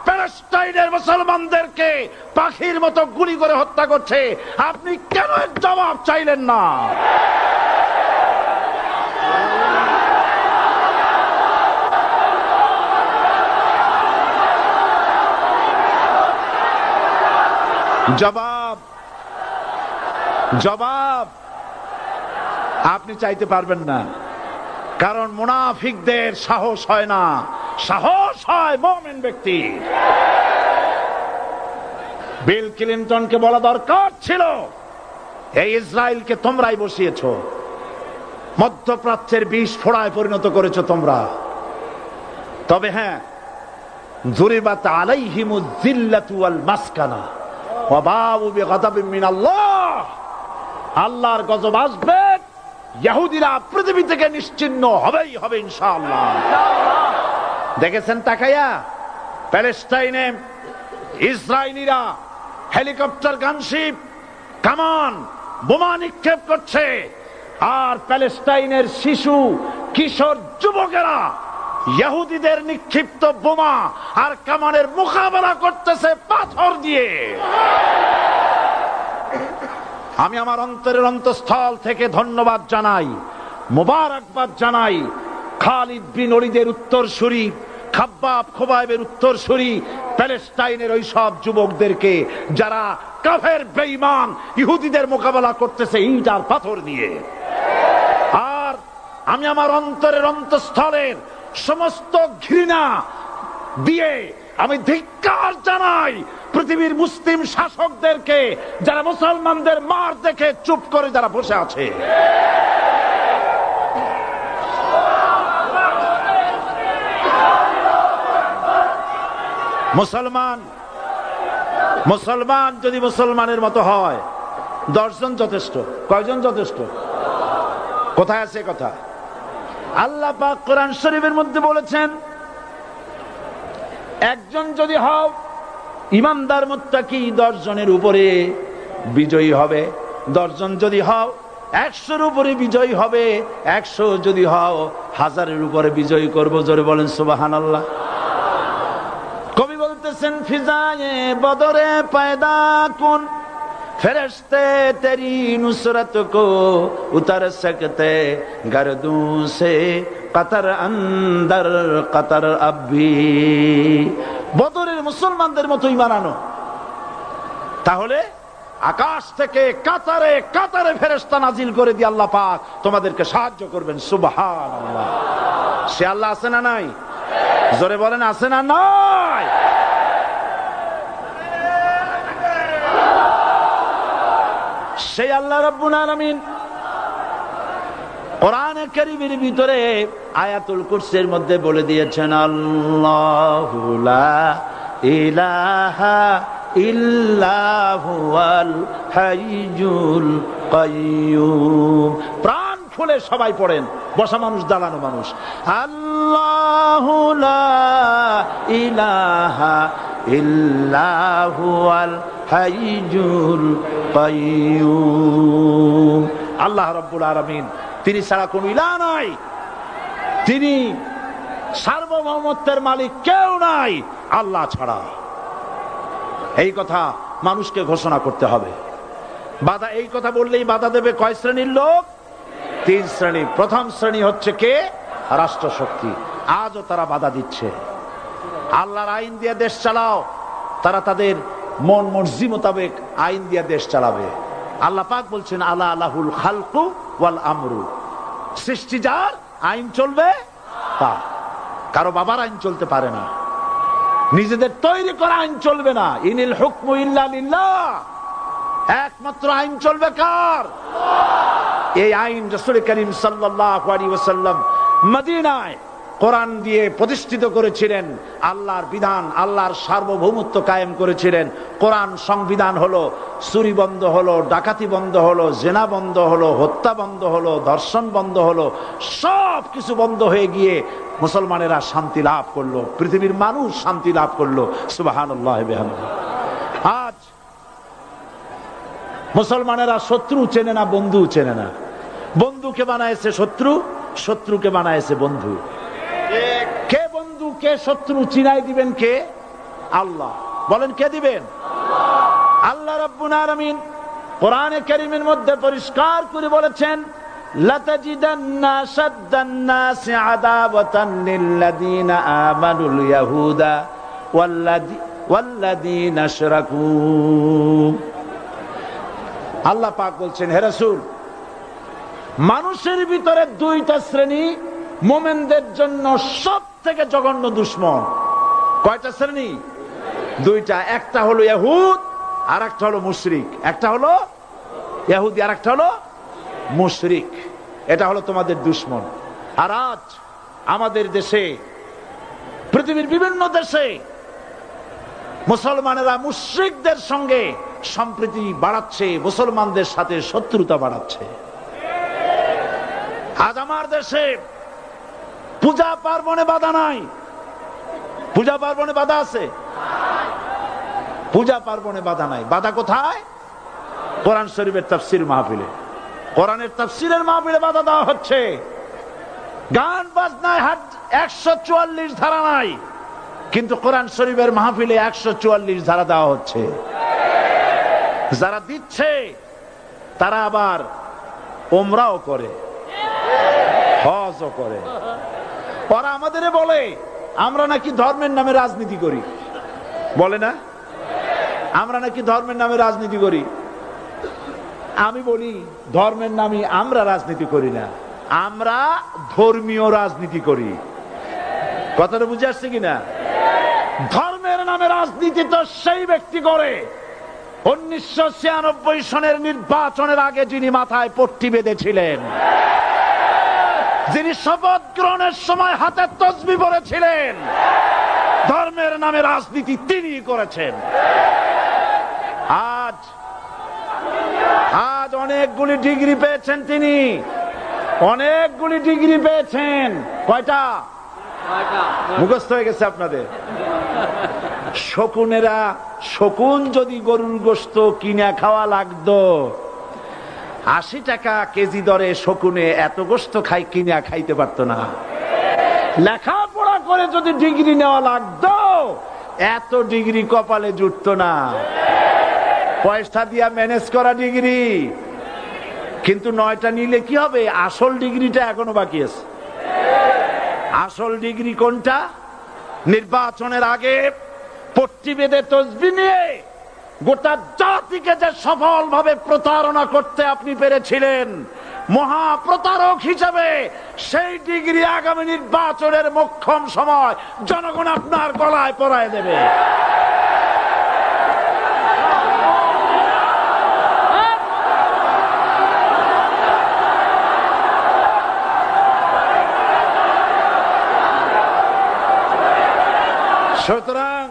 প্যালেস্টাইনের মুসলমানদেরকে পাখির মতো গুলি করে হত্যা করছে। আপনি কেন এর জবাব চাইলেন না? জবাব জবাব আপনি চাইতে পারবেন না, কারণ মুনাফিকদের সাহস হয় না, সাহস হয় মুমিন ব্যক্তি। বিল ক্লিনটনকে বলা দরকার ছিল, এই ইসরায়েলকে তোমরাই বসিয়েছো, মধ্যপ্রাচ্যের বিষ ফোড়ায় পরিণত করেছো তোমরা। তবে হ্যাঁ, যুরিবাত আলাইহিমুয যিল্লাতু ওয়াল মাসকানা ওয়া বাউ বিগাদাবিন মিনাল্লাহ। আল্লাহর গজব আসবে, ইহুদিরা পৃথিবী থেকে নিশ্চিহ্ন হবেই হবে ইনশাআল্লাহ। দেখেছেন তাকায়া প্যালেস্টাইনে ইসরায়েলিরা হেলিকপ্টার, গানশিপ, কামান, বোমা নিক্ষেপ করছে, আর প্যালেস্টাইনের শিশু কিশোর যুবকেরা ইহুদিদের নিক্ষিপ্ত বোমা আর কামানের মোকাবেলা করতেছে পাথর দিয়ে। আমি আমার অন্তরের অন্তঃস্থল থেকে ধন্যবাদ জানাই, মোবারকবাদ জানাই খালিদ বিন ওলীদের উত্তরসূরি, খাব্বাব খোবাইবের উত্তরসূরি প্যালেস্টাইনের ওই সব যুবকদেরকে যারা কাফের বেঈমান ইহুদিদের মোকাবেলা করতেছে ইট আর পাথর দিয়ে। আর আমি আমার অন্তরের অন্তঃস্থলের সমস্ত ঘৃণা দিয়ে আমি ধিক্কার জানাই পৃথিবীর মুসলিম শাসকদেরকে, যারা মুসলমানদের মার দেখে চুপ করে যারা বসে আছে। মুসলমান যদি মুসলমানের মতো হয়, 10 জন যথেষ্ট। কয়জন যথেষ্ট? কোথায় আছে কথা? আল্লাহ পাক কোরআন শরীফের মধ্যে বলেছেন, একজন যদি হও ইমানদার মুত্তাকি 10 জনের উপরে বিজয়ী হবে। 10 জন যদি হও 100-এর উপরে বিজয়ী হবে। 100 যদি হও 1000-এর উপরে বিজয়ী করবো। জোরে বলেন সুবহানাল্লাহ। কবি বলতেছেন, ফিজায়ে বদরে পয়দা কুন ফেরেশতে তেরি নুসরত কো উতার সকতে গর্দু সে কতর অন্দর কতর আবি। বদরের মুসলমানদের মতো ঈমান আনো, তাহলে আকাশ থেকে কাতারে কাতারে ফেরেশতা নাজিল করে দিয়ে আল্লাহ পাক তোমাদেরকে সাহায্য করবেন। সুবহানাল্লাহ। সে আল্লাহ আছে না নাই? জোরে বলেন, আছে না নাই? সেই আল্লাহ রাব্বুল আলামিন কোরআনে কারীমের ভিতরে আয়াতুল কুরসির মধ্যে বলে দিয়েছেন আল্লাহু লা ইলাহা ইল্লা হুয়াল হাইয়ুল কাইয়্যুম। প্রাণ খুলে সবাই পড়েন, বসা মানুষ দাঁড়ানো মানুষ। আল্লাহু লা ইলাহা ইল্লা হুয়াল হাইয়ুল কাইয়্যুম। আল্লাহ রাব্বুল আলামিন, তিনি ছাড়া কোনো ইলাহ নাই, তিনি সার্বভৌমত্বের মালিক, কেউ নাই আল্লাহ ছাড়া। এই কথা মানুষকে ঘোষণা করতে হবে। বাধা, এই কথা বললেই বাধা দেবে কয় শ্রেণীর লোক? 3 শ্রেণী। প্রথম শ্রেণী হচ্ছে কে? রাষ্ট্রশক্তি। আজও তারা বাধা দিচ্ছে। আল্লাহর আইন দিয়ে দেশ চালাও, তারা তাদের মন মর্জি মোতাবেক আইন দিয়ে দেশ চালাবে। আল্লাহ পাক বলছেন আলা আলাহুল খালকু ওয়াল আমরু, সৃষ্টি যার, আইন চলবে তার। কারো বাবার আইন চলতে পারে না, নিজেদের তৈরি করা আইন চলবে না। ইনিল হুকমু ইল্লা লিল্লাহ, একমাত্র আইন চলবে কার? এই আইন রাসূল করিম সাল্লাল্লাহু আলাইহি ওয়াসাল্লাম মদিনায় কোরআন দিয়ে প্রতিষ্ঠিত করেছিলেন। আল্লাহর বিধান, আল্লাহর সার্বভৌমত্ব কায়েম করেছিলেন। কোরআন সংবিধান হলো, চুরি বন্ধ হলো, ডাকাতি বন্ধ হলো, জেনা বন্ধ হলো, হত্যা বন্ধ হলো, ধর্ষণ বন্ধ হলো, সব কিছু বন্ধ হয়ে গিয়ে মুসলমানেরা শান্তি লাভ করলো, পৃথিবীর মানুষ শান্তি লাভ করলো। সুবহানাল্লাহ বিহামদিহি। আজ মুসলমানেরা শত্রু চেনে না, বন্ধু চেনে না। বন্ধুকে বানায়েছে শত্রু, শত্রুকে বানায়েছে বন্ধু। কে বন্ধু কে শত্রু চিনাই দিবেন কে? আল্লাহ। বলেন কে দিবেন? আল্লাহ রাব্বুল আলামিন কোরআনে কারীমের মধ্যে পরিষ্কার করে বলেছেন লাতাজিদান্না শাদ্দান নাসি আদাওয়াতান লিল্লাযীনা আমানুল ইয়াহুদা ওয়াল্লাযীনা আশরাকু। আল্লাহ পাক বলছেন, হে রাসূল, মানুষের ভিতরে 2টা শ্রেণী মুমিনদের জন্য সবথেকে জঘন্য দুশমন। কয়টা শ্রেণী? 2টা। একটা হলো ইহুদ, আর একটা হলো মুশরিক। একটা হলো ইহুদি, আর একটা হলো মুশরিক। এটা হলো তোমাদের দুশমন। আর আজ আমাদের দেশে, পৃথিবীর বিভিন্ন দেশে মুসলমানেরা মুশরিকদের সঙ্গে সম্প্রীতি বাড়াচ্ছে, মুসলমানদের সাথে শত্রুতা বাড়াচ্ছে। আজ আমার দেশে পূজা পার্বণে বাধা নাই। পূজা পার্বণে বাধা আছে? পূজা পার্বণে বাধা নাই। বাধা কোথায়? কোরআন শরীফের তাফসীর মাহফিলে। কোরআনের তাফসীরের মাহফিলে বাধা দেওয়া হচ্ছে। গান বাজনায় 144 ধারা নাই, কিন্তু কোরআন শরীফের মাহফিলে 144 ধারা দেওয়া হচ্ছে। যারা দিচ্ছে তারা আবার ওমরাও করে, হজও করে। ওরা আমাদের বলে আমরা নাকি ধর্মের নামে রাজনীতি করি। বলে না? আমরা নাকি ধর্মের নামে রাজনীতি করি। আমি বলি ধর্মের নামে আমরা রাজনীতি করি না, আমরা ধর্মীয় রাজনীতি করি। কথাটা বুঝে আসছে কিনা? ধর্মের নামে রাজনীতি তো সেই ব্যক্তি করে 1996 সনের নির্বাচনের আগে যিনি মাথায় পট্টি বেঁধেছিলেন, যিনি শপথ গ্রহণের সময় হাতে তসবিহ পড়েছিলেন। ধর্মের নামে রাজনীতি তিনি করেছেন। আজ অনেকগুলি ডিগ্রি পেয়েছেন তিনি, অনেকগুলি ডিগ্রি পেয়েছেন। কয়টা? মুখস্থ হয়ে গেছে আপনাদের। শকুনেরা, শকুন যদি গরুর গোশত কিনে খাওয়া লাগতো, 80 টাকা কেজি দরে শকুনে এত গোশত কিনা খাইতে পারতো না। লেখাপড়া করে যদি ডিগ্রি নেওয়া লাগতো, এত ডিগ্রি কপালে জুটতো না। পয়সা দিয়া ম্যানেজ করা ডিগ্রি, কিন্তু 9টা নিলে কি হবে? আসল ডিগ্রিটা এখনো বাকি আছে। আসল ডিগ্রি কোনটা? নির্বাচনের আগে পট্টি বেঁধে তসবিহ নিয়ে গোটা জাতিকে যে সফলভাবে প্রতারণা করতে আপনি পেরেছিলেন, মহা প্রতারক হিসেবে সেই ডিগ্রি আগামী নির্বাচনের মোক্ষম সময় জনগণ আপনার গলায় পরায় দেবে। সুতরাং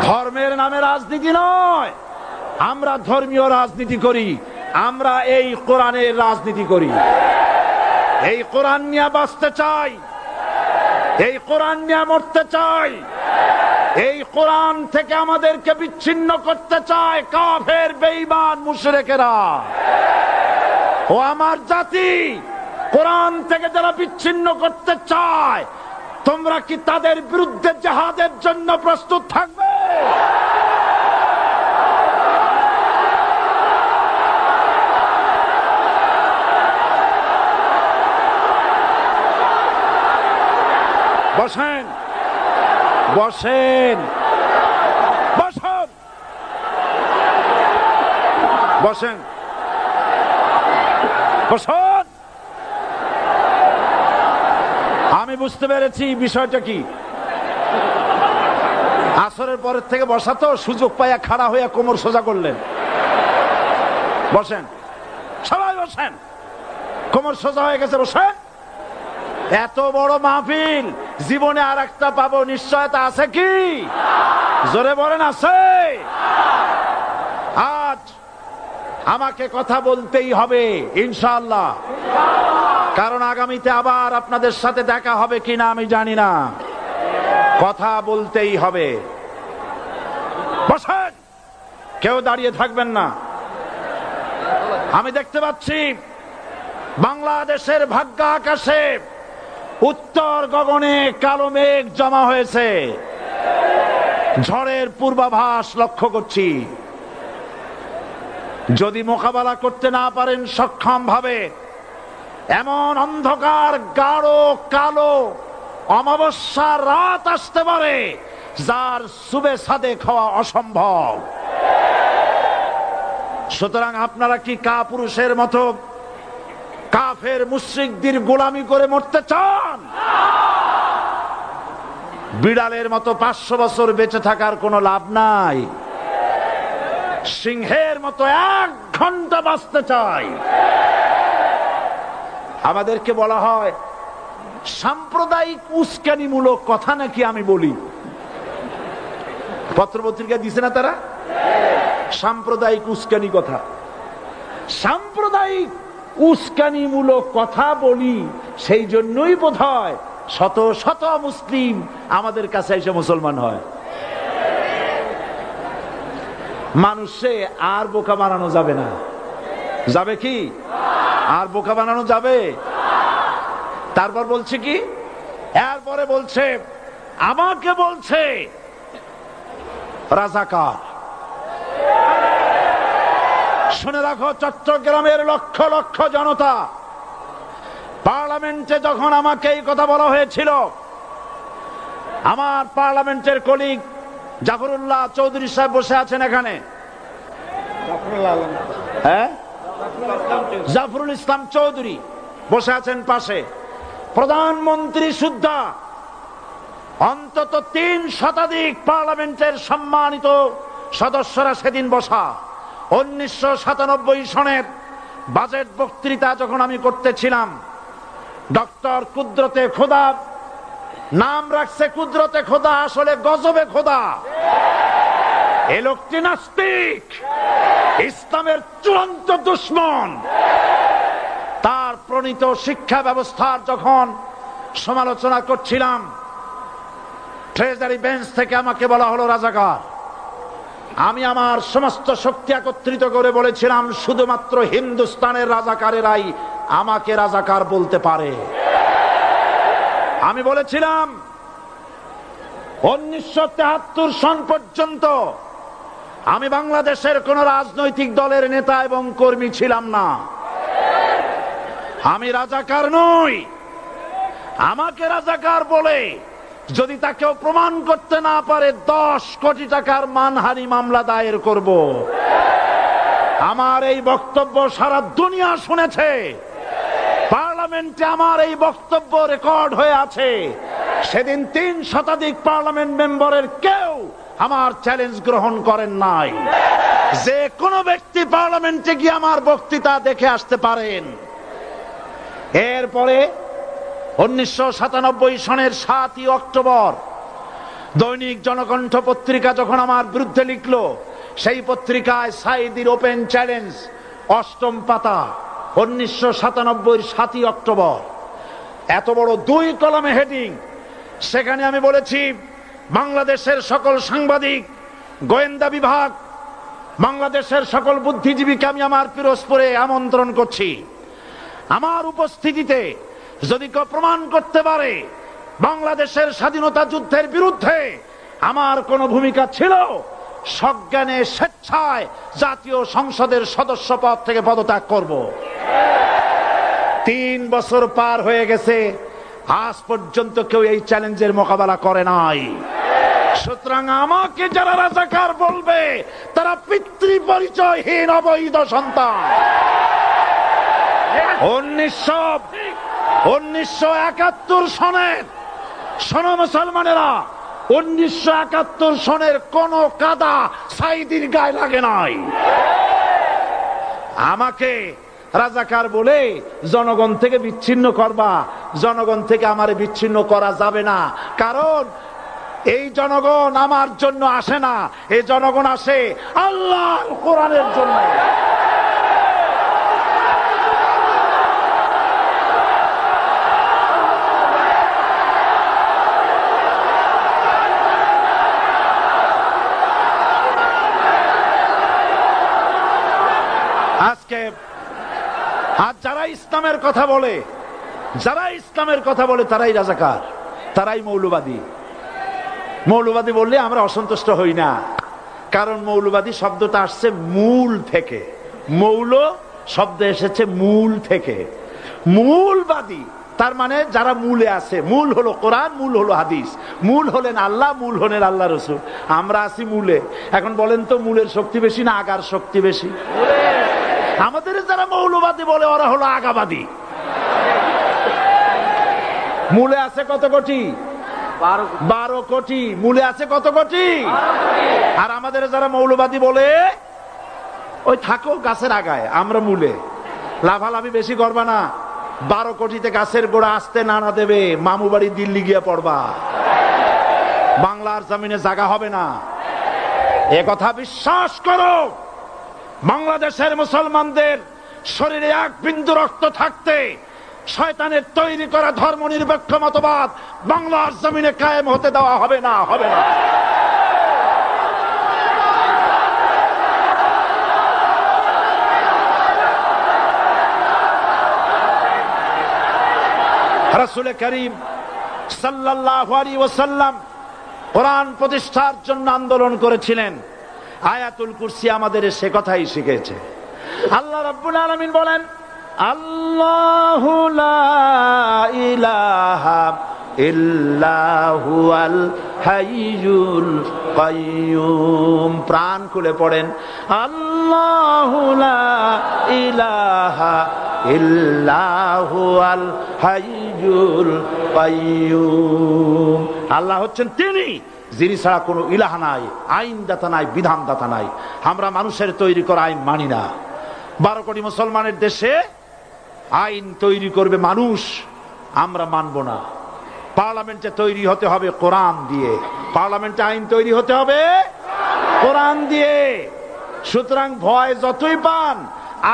ধর্মের নামে রাজনীতি নয়, আমরা ধর্মীয় রাজনীতি করি, আমরা এই কোরআনের রাজনীতি করি। এই কোরআন নিয়ে বাঁচতে চাই, এই কোরআন নিয়ে মরতে চাই, এই কোরআন থেকে আমাদেরকে বিচ্ছিন্ন করতে চায় কাফের বেঈমান মুশরিকেরা। ও আমার জাতি, কোরআন থেকে যারা বিচ্ছিন্ন করতে চায়, তোমরা কি তাদের বিরুদ্ধে জিহাদের জন্য প্রস্তুত থাকবে? বসেন, বসেন, বসেন, বসেন, বসেন। আমি বুঝতে পেরেছি বিষয়টা কি। আসরের পরের থেকে বসা তো, সুযোগ পাইয়া খাড়া হইয়া কোমর সোজা করলেন। বসেন, সবাই বসেন, কোমর সোজা হয়ে গেছে, বসেন। এত বড় মাহফিল, জীবনে আর একটা পাবো নিশ্চয়তা আছে কি? জোরে বলেন, আছে? আজ আমাকে কথা বলতেই হবে ইনশাআল্লাহ, কারণ আগামীতে আবার আপনাদের সাথে দেখা হবে কিনা আমি জানি না। কথা বলতেই হবে। বসেন, কেউ দাঁড়িয়ে থাকবেন না। আমি দেখতে পাচ্ছি বাংলাদেশের ভাগ্য আকাশে উত্তর গগনে কালো মেঘ জমা হয়েছে, ঝড়ের পূর্বাভাস লক্ষ্য করছি। যদি মোকাবেলা করতে না পারেন সক্ষম ভাবে, এমন অন্ধকার গাঢ় কালো অমাবস্যার রাত আসতে পারে যার সুবে সাদেক হওয়া অসম্ভব। সুতরাং আপনারা কি কাপুরুষের মতো কাফের মুশরিকদের গোলামি করে মরতে চান? বিড়ালের মতো 500 বছর বেঁচে থাকার কোনো লাভ নাই। সিংহের মতো 1 ঘন্টা বাঁচতে চাই। আমাদেরকে বলা হয় সাম্প্রদায়িক উস্কানিমূলক কথা নাকি আমি বলি। পত্রপত্রিকা দিছে না তারা? সাম্প্রদায়িক উস্কানি কথা, সাম্প্রদায়িক উস্কানিমূলক কথা বলি। সেই জন্যই বোধহয় শত শত মুসলিম আমাদের কাছে এসে মুসলমান হয়। মানুষে আর বোকা বানানো যাবে না। যাবে কি? আর বোকা বানানো যাবে? তারপর বলছে কি? এরপরে বলছে, আমাকে বলছে রাজাকার। শুনে রাখো চট্টগ্রামের লক্ষ লক্ষ জনতা, পার্লামেন্টে যখন আমাকে এই কথা বলা হয়েছিল, আমার পার্লামেন্টের কলিগ জাফরুল্লাহ চৌধুরী সাহেব বসে আছেন এখানে, হ্যাঁ, জাফরুল ইসলাম চৌধুরী বসে আছেন পাশে, প্রধানমন্ত্রী সুদ্ধা, অন্তত 3 শতাধিক পার্লামেন্টের সম্মানিত সদস্যরা সেদিন বসা। 1997 সনের বাজেট বক্তৃতা যখন আমি করতেছিলাম, ডক্টর কুদরতে খোদা, নাম রাখছে কুদরতে খোদা, আসলে গজবে খোদা। এই লোকটি নাস্তিক, ইসলামের চূড়ান্ত দুশমন। তার প্রণীত শিক্ষা ব্যবস্থার যখন সমালোচনা করছিলাম, ট্রেজারি বেঞ্চ থেকে আমাকে বলা হলো রাজাকার। আমি আমার সমস্ত শক্তি একত্রিত করে বলেছিলাম, শুধুমাত্র হিন্দুস্তানের রাজাকারেরাই আমাকে রাজাকার বলতে পারে। আমি বলেছিলাম 1973 সন পর্যন্ত আমি বাংলাদেশের কোন রাজনৈতিক দলের নেতা এবং কর্মী ছিলাম না। আমি রাজাকার নই। আমাকে রাজাকার বলে যদি তাকেও প্রমাণ করতে না পারে, 10 কোটি টাকার মানহানি মামলা দায়ের করব। আমার এই বক্তব্য সারা দুনিয়া শুনেছে। পার্লামেন্টে আমার এই বক্তব্য রেকর্ড হয়ে আছে। সেদিন 3 শতাধিক পার্লামেন্ট মেম্বারের কেউ আমার চ্যালেঞ্জ গ্রহণ করেন নাই। যে কোনো ব্যক্তি পার্লামেন্টে গিয়ে আমার বক্তৃতা দেখে আসতে পারেন। এরপরে 1997 সনের 7ই অক্টোবর দৈনিক জনকণ্ঠ পত্রিকা যখন আমার বিরুদ্ধে লিখলো, সেই পত্রিকায় সাইদির ওপেন চ্যালেঞ্জ ৮ম পাতা 1997 7ই অক্টোবর, এত বড় 2 কলমে হেডিং। সেখানে আমি বলেছি, বাংলাদেশের সকল সাংবাদিক, গোয়েন্দা বিভাগ, বাংলাদেশের সকল বুদ্ধিজীবীকে আমি আমার পিরোজপুরে আমন্ত্রণ করছি। আমার উপস্থিতিতে যদি কেউ প্রমাণ করতে পারে বাংলাদেশের স্বাধীনতা যুদ্ধের বিরুদ্ধে আমার কোনো ভূমিকা ছিল, সজ্ঞানে স্বেচ্ছায় জাতীয় সংসদের সদস্য পদ থেকে পদত্যাগ করব। 3 বছর পার হয়ে গেছে, আজ পর্যন্ত কেউ এই চ্যালেঞ্জের মোকাবেলা করে নাই। সুতরাং আমাকে যারা রাজাকার বলবে, তারা পিতৃ পরিচয়হীন অবৈধ সন্তান। 1971 সনের, শোনো মুসলমানেরা, 1971 সনের কোন কাদা সাইদির গায়ে লাগে নাই। আমাকে রাজাকার বলে জনগণ থেকে বিচ্ছিন্ন করবা, জনগণ থেকে আমারে বিচ্ছিন্ন করা যাবে না। কারণ এই জনগণ আমার জন্য আসে না, এই জনগণ আসে আল্লাহর কোরআনের জন্য। আজকে আর যারা ইসলামের কথা বলে, তারাই রাজাকার, তারাই মৌলবাদী। মৌলবাদী বললে আমরা অসন্তুষ্ট হই না, কারণ মৌলবাদী শব্দটা আসছে মূল থেকে। মৌল শব্দ এসেছে মূল থেকে। মূলবাদী তার মানে যারা মূলে আছে। মূল হলো কোরআন, মূল হলো হাদিস, মূল হলেন আল্লাহ, মূল হলেন আল্লাহ রসুল। আমরা আছি মূলে। এখন বলেন তো, মূলের শক্তি বেশি না আগার শক্তি বেশি? আমাদের যারা মৌলবাদী বলে ওরা হলো আগাবাদী। মূলে আছে কত কোটি? 12 কোটি। মূলে আছে কত কোটি? আর আমাদের যারা মৌলবাদী বলে, ওই থাকো গাছের আগায়, আমরা মূলে। লাভালাভি বেশি করবা না, 12 কোটিতে গাছের গোড়া আসতে নানা দেবে, মামু বাড়ি দিল্লি গিয়ে পড়বা, বাংলার জমিনে জায়গা হবে না। এ কথা বিশ্বাস করো। বাংলাদেশের মুসলমানদের শরীরে 1 বিন্দু রক্ত থাকতে শয়তানের তৈরি করা ধর্ম নিরপেক্ষ মতবাদ বাংলার জমিনে কায়েম হতে দেওয়া হবে না, হবে না। রাসূল করিম সাল্লাল্লাহু আলাইহি ওয়াসাল্লাম কোরআন প্রতিষ্ঠার জন্য আন্দোলন করেছিলেন। আয়াতুল কুরসি আমাদের সে কথাই শিখেছে। আল্লাহ রাব্বুল আলামিন বলেন, আল্লাহু লা ইলাহা ইল্লা হুয়াল হাইয়ুল কাইয়্যুম। প্রাণ খুলে পড়েন, আল্লাহু লা ইলাহা ইল্লা হুয়াল হাইয়ুল কাইয়্যুম। আল্লাহ হচ্ছেন তিনি, যিনি ছাড়া কোনো ইলাহ নাই, আইনদাতা নাই, বিধানদাতা নাই। আমরা মানুষের তৈরি করা আইন মানি না। 12 কোটি মুসলমানের দেশে আইন তৈরি করবে মানুষ, আমরা মানব না। পার্লামেন্টে তৈরি হতে হবে কোরআন দিয়ে, পার্লামেন্টে আইন তৈরি হতে হবে কোরআন দিয়ে। সুতরাং ভয় যতই পান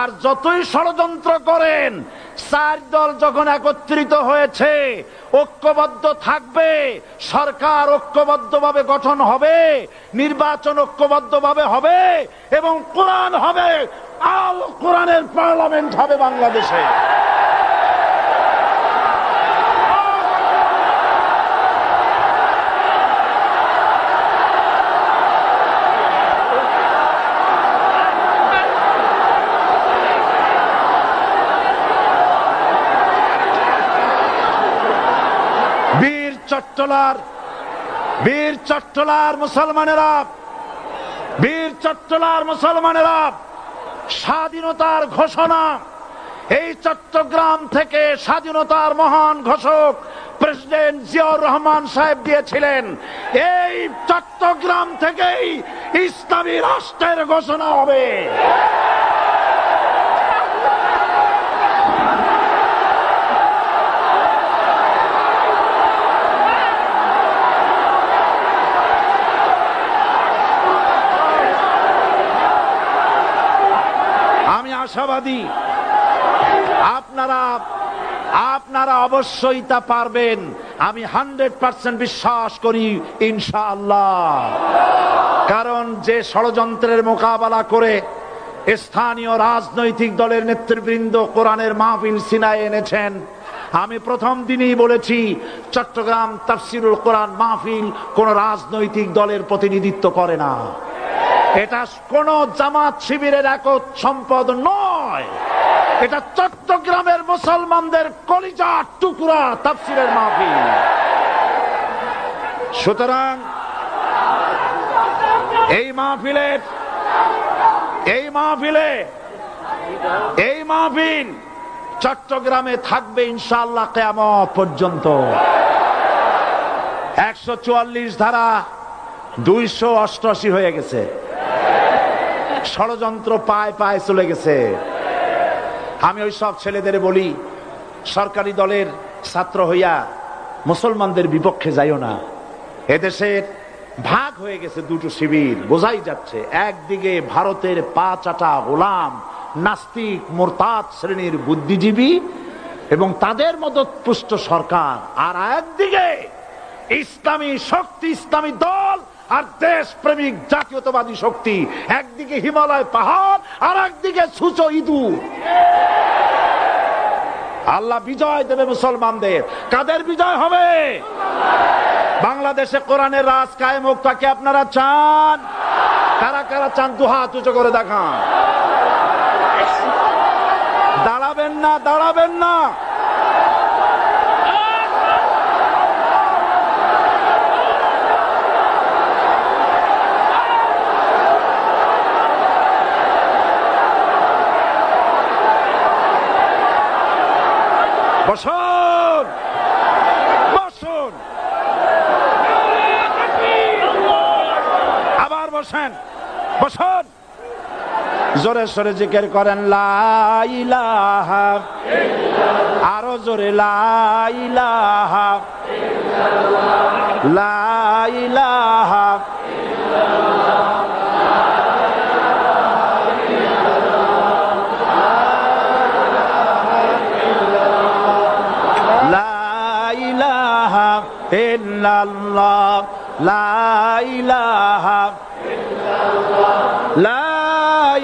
আর যতই ষড়যন্ত্র করেন, 4 দল যখন একত্রিত হয়েছে, ঐক্যবদ্ধ থাকবে, সরকার ঐক্যবদ্ধভাবে গঠন হবে, নির্বাচন ঐক্যবদ্ধভাবে হবে এবং কোরআন হবে, আল কোরআনের পার্লামেন্ট হবে বাংলাদেশে। বীর চট্টলার মুসলমানেরা স্বাধীনতার ঘোষণা, এই চট্টগ্রাম থেকে স্বাধীনতার মহান ঘোষক প্রেসিডেন্ট জিয়াউর রহমান সাহেব দিয়েছিলেন। এই চট্টগ্রাম থেকেই ইসলামী রাষ্ট্রের ঘোষণা হবে। আশাবাদী আপনারা অবশ্যই তা পারবেন। আমি 100% বিশ্বাস করি ইনশাআল্লাহ। কারণ যে ষড়যন্ত্রের মোকাবেলা করে স্থানীয় রাজনৈতিক দলের নেতৃবৃন্দ কোরআনের মাহফিল সিনায় এনেছেন, আমি প্রথম দিনই বলেছি চট্টগ্রাম তাফসিরুল কোরআন মাহফিল কোন রাজনৈতিক দলের প্রতিনিধিত্ব করে না। এটা কোন জামাত শিবিরের একক সম্পদ নয়, এটা চট্টগ্রামের মুসলমানদের কলিজার টুকরা তাফসিরের মাহফিল। সুতরাং এই মাহফিল চট্টগ্রামে থাকবে ইনশাআল্লাহ কিয়ামত পর্যন্ত। 144 ধারা 288 হয়ে গেছে, ষড়যন্ত্র পায় পায় চলে গেছে। আমি ওই সব ছেলেদের বলি, সরকারি দলের ছাত্র হইয়া মুসলমানদের বিপক্ষে যাইও না। এদেশের ভাগ হয়ে গেছে দুটো শিবির, বোঝাই যাচ্ছে। একদিকে ভারতের পা চাটা গোলাম নাস্তিক মোরতাদ শ্রেণীর বুদ্ধিজীবী এবং তাদের মদতপুষ্ট সরকার, আর একদিকে ইসলামী শক্তি, ইসলামী দল আর দেশ প্রেমিক জাতীয়তাবাদী শক্তি। একদিকে হিমালয় পাহাড় আর একদিকে সূচো ইঁদুর। আল্লাহ বিজয় দেবে মুসলমানদের। কাদের বিজয় হবে? বাংলাদেশে কোরআনের রাজ কায়েম হোক, তাকে আপনারা চান? কারা কারা চান দুহাত উঁচু করে দেখান। দাঁড়াবেন না, দাঁড়াবেন না। বসুন, বসুন, আবার বসেন, বসুন। জোরে সরে জিকির করেন লা ইলাহা, আরো জোরে লা ইলাহা, লা ইলাহা, ইল্লাল্লাহ, লা ইলাহা ইল্লাল্লাহ, লা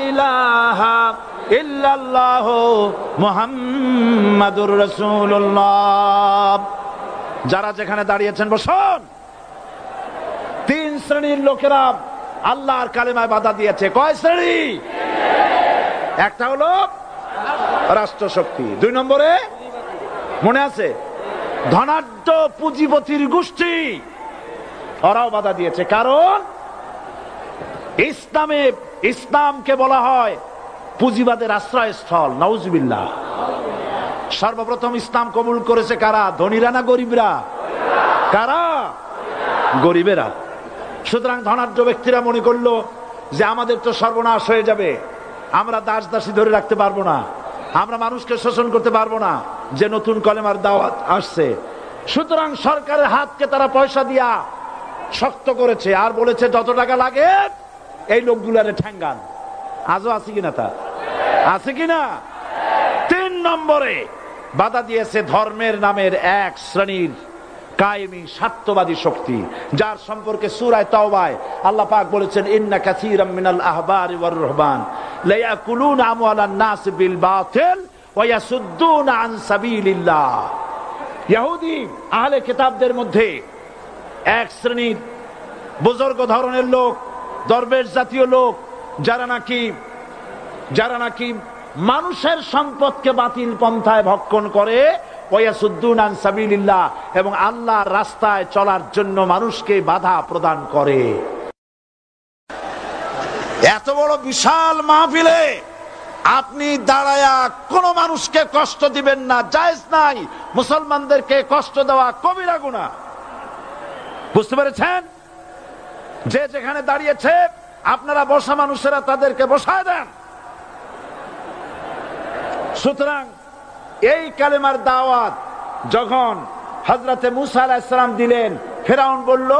ইলাহা ইল্লাল্লাহ মুহাম্মাদুর রাসূলুল্লাহ। যারা যেখানে দাঁড়িয়েছেন বসুন। 3 শ্রেণীর লোকেরা আল্লাহর কালেমায় বাধা দিয়েছে। কয় শ্রেণী? একটা হলো রাষ্ট্রশক্তি, 2 নম্বরে মনে আছে ধনাঢ্য পুঁজিপতির গোষ্ঠী, ওরাও বাধা দিয়েছে। কারণ ইসলামকে বলা হয় পুঁজিবাদের আশ্রয়স্থল। নাউজুবিল্লাহ। সর্বপ্রথম ইসলাম কবুল করেছে কারা? ধনীরা না গরিবরা? কারা? গরিবেরা। সুতরাং ধনাঢ্য ব্যক্তিরা মনে করলো যে আমাদের তো সর্বনাশ হয়ে যাবে, আমরা দাস দাসী ধরে রাখতে পারবো না, আমরা মানুষকে শোষণ করতে পারবো না, যে নতুন কলেমার দাওয়াত আসছে। সুতরাং সরকারের হাতকে তারা পয়সা দিয়া শক্ত করেছে আর বলেছে যত টাকা লাগে এই লোকগুলারে ঠ্যাঙ্গান। আজও আছে কিনা? তা আছে কিনা? 3 নম্বরে বাধা দিয়েছে ধর্মের নামের এক শ্রেণীর কায়েমি স্বার্থবাদী শক্তি, যার সম্পর্কে সূরা তাওবায় আল্লাহ পাক বলেছেন ইন্না কাসীরাম মিনাল আহবারি ওয়ার রুহবান লা ইয়াকুলুনা আমওয়ালান নাস বিল বাতিল ওয়া ইয়াসুদ্দুনা আন সাবিলিল্লাহ। ইহুদি আহলে কিতাবদের মধ্যে এক শ্রেণীর বুজুর্গ ধরনের লোক, দরবেশ জাতীয় লোক, যারা নাকি মানুষের সম্পদকে বাতিল পন্থায় ভক্ষণ করে, ওয়াসুদ্দুনা আন সাবিলিল্লাহ, এবং আল্লাহর রাস্তায় চলার জন্য মানুষকে বাধা প্রদান করে। এত বড় বিশাল মাহফিলে আপনি দাঁড়ায়া কোন মানুষকে কষ্ট দিবেন না, জায়েজ নাই। মুসলমানদেরকে কষ্ট দেওয়া কবিরা গুনাহ। বুঝতে পেরেছেন? যে যেখানে দাঁড়িয়েছে আপনারা বসা মানুষেরা তাদেরকে বসায় দেন। সুতরাং এই কালেমার দাওয়াত যখন হযরতে মুসা আলাইহিস সালাম দিলেন, ফেরাউন বলল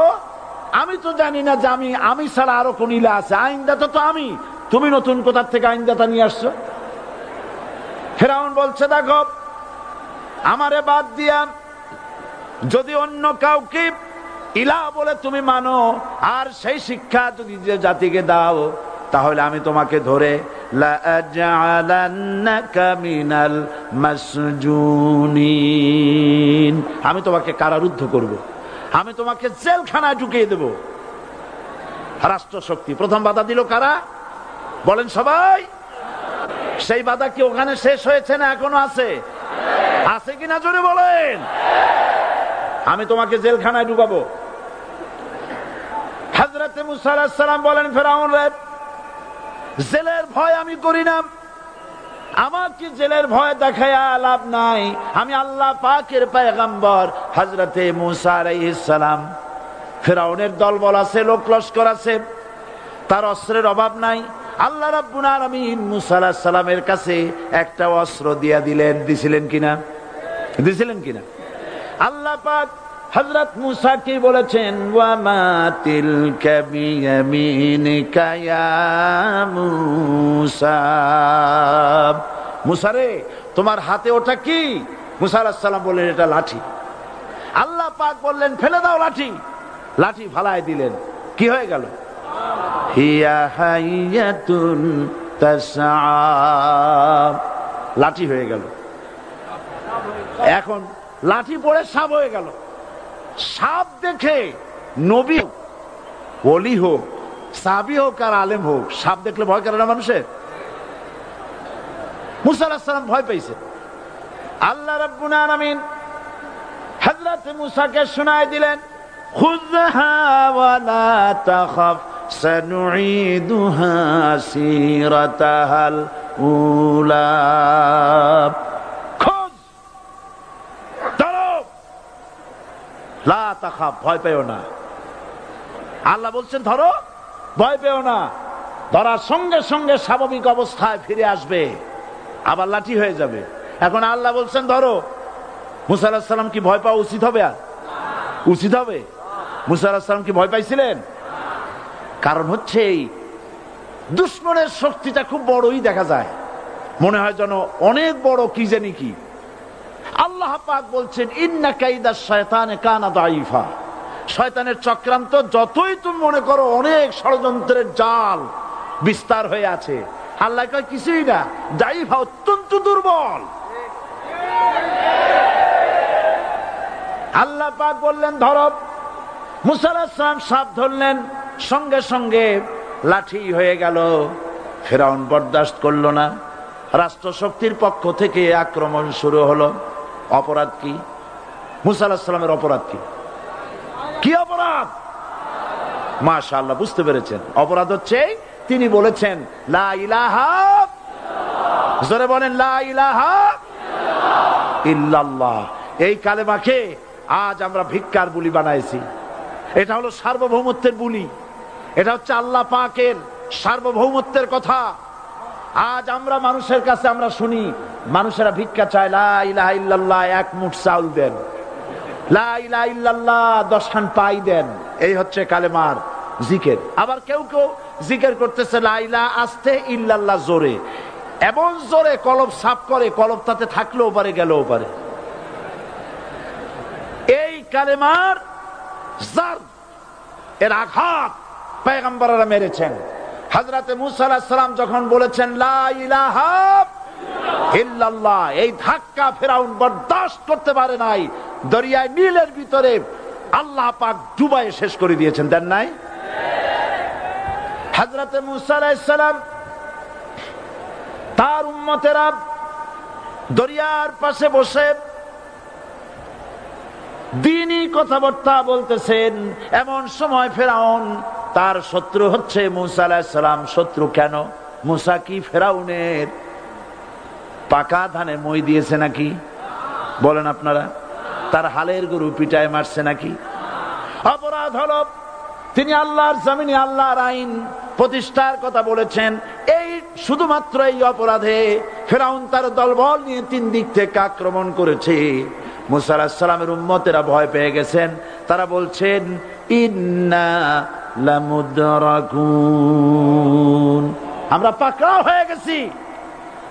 আমি তো জানি না যে আমি ছাড়া আরো কোন ইলাহ আছে, আইনদাতা তো আমি, তুমি নতুন কোথা থেকে আইনদাতা নিয়ে আসছো? ফেরাউন বলছে, দেখো আমারে বাদ দিয়া যদি অন্য কাউকে ইলাহ বলে তুমি মানো, আর সেই শিক্ষা যদি যে জাতিকে দাও, তাহলে আমি তোমাকে ধরে লাআজআলান্নাকা মিনাল মাসজুনিন, আমি তোমাকে কারারুদ্ধ করব, আমি তোমাকে জেলখানায় ঢুকিয়ে দেব। রাষ্ট্রশক্তি প্রথম বাধা দিল কারা? বলেন সবাই। সেই বাধা কি ওখানে শেষ হয়েছে না এখনো আছে? আছে কিনা জোরে বলেন। আমি তোমাকে জেলখানায় ঢুকাবো। হযরত মুসা আলাইহিস সালাম বলেন, ফেরাউন রে, জেলের ভয় আমি করি না, আমাকে জেলের ভয় দেখায়া লাভ নাই, আমি আল্লাহ পাকের পয়গম্বর হযরত মুসা আলাইহিস সালাম। ফেরাউনের দলবল আছে, লোক লস্কর আছে, তার অস্ত্রের অভাব নাই। আল্লাহ রাব্বুল আলামিন মুসা আলাইহিস সালামের কাছে একটা অস্ত্র দিয়া দিলেন। দিছিলেন কিনা? আল্লাহ পাক হযরত মুসা কি বলেছেন, ওয়া মা তিলকা বিয়ামিনিকা ইয়া মুসা, মুসা রে তোমার হাতে ওটা কি? মুসা আলাইহিস সালাম বললেন, এটা লাঠি। আল্লাহ পাক বললেন, ফেলে দাও লাঠি। লাঠি ফালায় দিলেন, কি হয়ে গেল? হিয়া হাইয়াতুন তাসআ, লাঠি হয়ে গেল। এখন লাঠি পড়ে সাপ হয়ে গেল। সাপ দেখে নবী হোক, ওলি হোক, সাহাবী হোক আর আলেম হোক, সাপ দেখলে ভয় করে না মানুষের? মুসা আলাইহিস সালাম ভয় পেয়েছে। আল্লাহ রাব্বুল আলামিন হযরত মুসাকে শোনায় দিলেন, খুযহা ওয়া লা তাখাফ সানুঈদুহা সিরাতাহাল উলা, লা তাখাফ, ভয় পেও না। আল্লাহ বলছেন ধরো, ভয় পেও না। ধরার সঙ্গে সঙ্গে স্বাভাবিক অবস্থায় ফিরে আসবে, আবার লাঠি হয়ে যাবে। এখন আল্লাহ বলছেন ধরো। মুসা আলাইহিস সালাম কি ভয় পাওয়া উচিত হবে? আর উচিত হবে? মুসা আলাইহিস সালাম কি ভয় পাইছিলেন? কারণ হচ্ছে এই দুশমনের শক্তিটা খুব বড়ই দেখা যায়, মনে হয় যেন অনেক বড়, কি জানি কি। আল্লাহ পাক বলছেন, ইন্না কাইদাশ শায়তানে কানা দাঈফা, শয়তানের চক্রান্ত যতই তুমি মনে করো অনেক ষড়যন্ত্রের জাল বিস্তার হয়ে আছে, আল্লাহ কয় কিছুই না, দাঈফা, অত্যন্ত দুর্বল। আল্লাহ পাক বললেন ধরো। মুসা আলাইহিস সালাম সাপ ধরলেন, সঙ্গে সঙ্গে লাঠি হয়ে গেল। ফেরাউন বরদাস্ত করলো না, রাষ্ট্রশক্তির পক্ষ থেকে আক্রমণ শুরু হলো। অপরাধ কি? মুসা আলাইহিস সালামের অপরাধ কি? কি অপরাধ? মাশাআল্লাহ, বুঝতে পেরেছেন। অপরাধ হচ্ছে তিনি বলেছেন লা ইলাহা, জোরে বলেন লা ইলাহা ইল্লাল্লাহ। এই কালেমাকে আজ আমরা ভিক্ষার বুলি বানাইছি। এটা হলো সার্বভৌমত্বের বুলি, এটা হচ্ছে আল্লাহ পাকের সার্বভৌমত্বের কথা। আজ আমরা মানুষের কাছে আমরা শুনি, মানুষেরা ভিক্ষা চায়, লা ইলাহা ইল্লাল্লাহ, এক মুঠ চাউল দেন, লা ইলাহা ইল্লাল্লাহ 10 খান পাই দেন। এই হচ্ছে কালেমার জিকির। আবার কেউ কেউ জিকির করতেছে লা ইলাহা আস্তে, ইল্লাল্লাহ জোরে, এমন জোরে কলব সাফ করে, কলব তাতে থাকলেও পারে গেলেও পারে। এই কালেমার জার, এর আঘাত পয়গম্বররা মেরেছেন। হযরত মুসা আলাইহিস সালাম যখন বলেছেন লা ইলাহা ইল্লাল্লাহ, এই ধাক্কা ফেরাউন বরদাস্ত করতে পারে নাই। দরিয়ায় নীলের ভিতরে আল্লাহ পাক ডুবাইয়ে শেষ করে দিয়েছেন, দেন নাই? হযরত মুসা আলাইহিস সালাম তার উম্মতেরা দরিয়ার পাশে বসে দ্বীনি কথাবার্তা বলতেছেন। এমন সময় ফেরাউন, তার শত্রু হচ্ছে মুসা আলাইহিস সালাম। শত্রু কেন? মুসা কি ফেরাউনের পাকা ধানে মই দিয়েছে নাকি? বলেন আপনারা। তার হালের গরু পিটায় মারছে নাকি? অপরাধ হলো তিনি আল্লাহর জমিনে আল্লাহর আইন প্রতিষ্ঠার কথা বলেছেন। এই শুধুমাত্র এই অপরাধে ফেরাউন তার দলবল নিয়ে 3 দিক থেকে আক্রমণ করেছে। মুসা আলাইহিস সালামের উম্মতেরা ভয় পেয়ে গেছেন। তারা বলছেন ইন্না লামুদরাকুন, আমরা পাকড়াও হয়ে গেছি।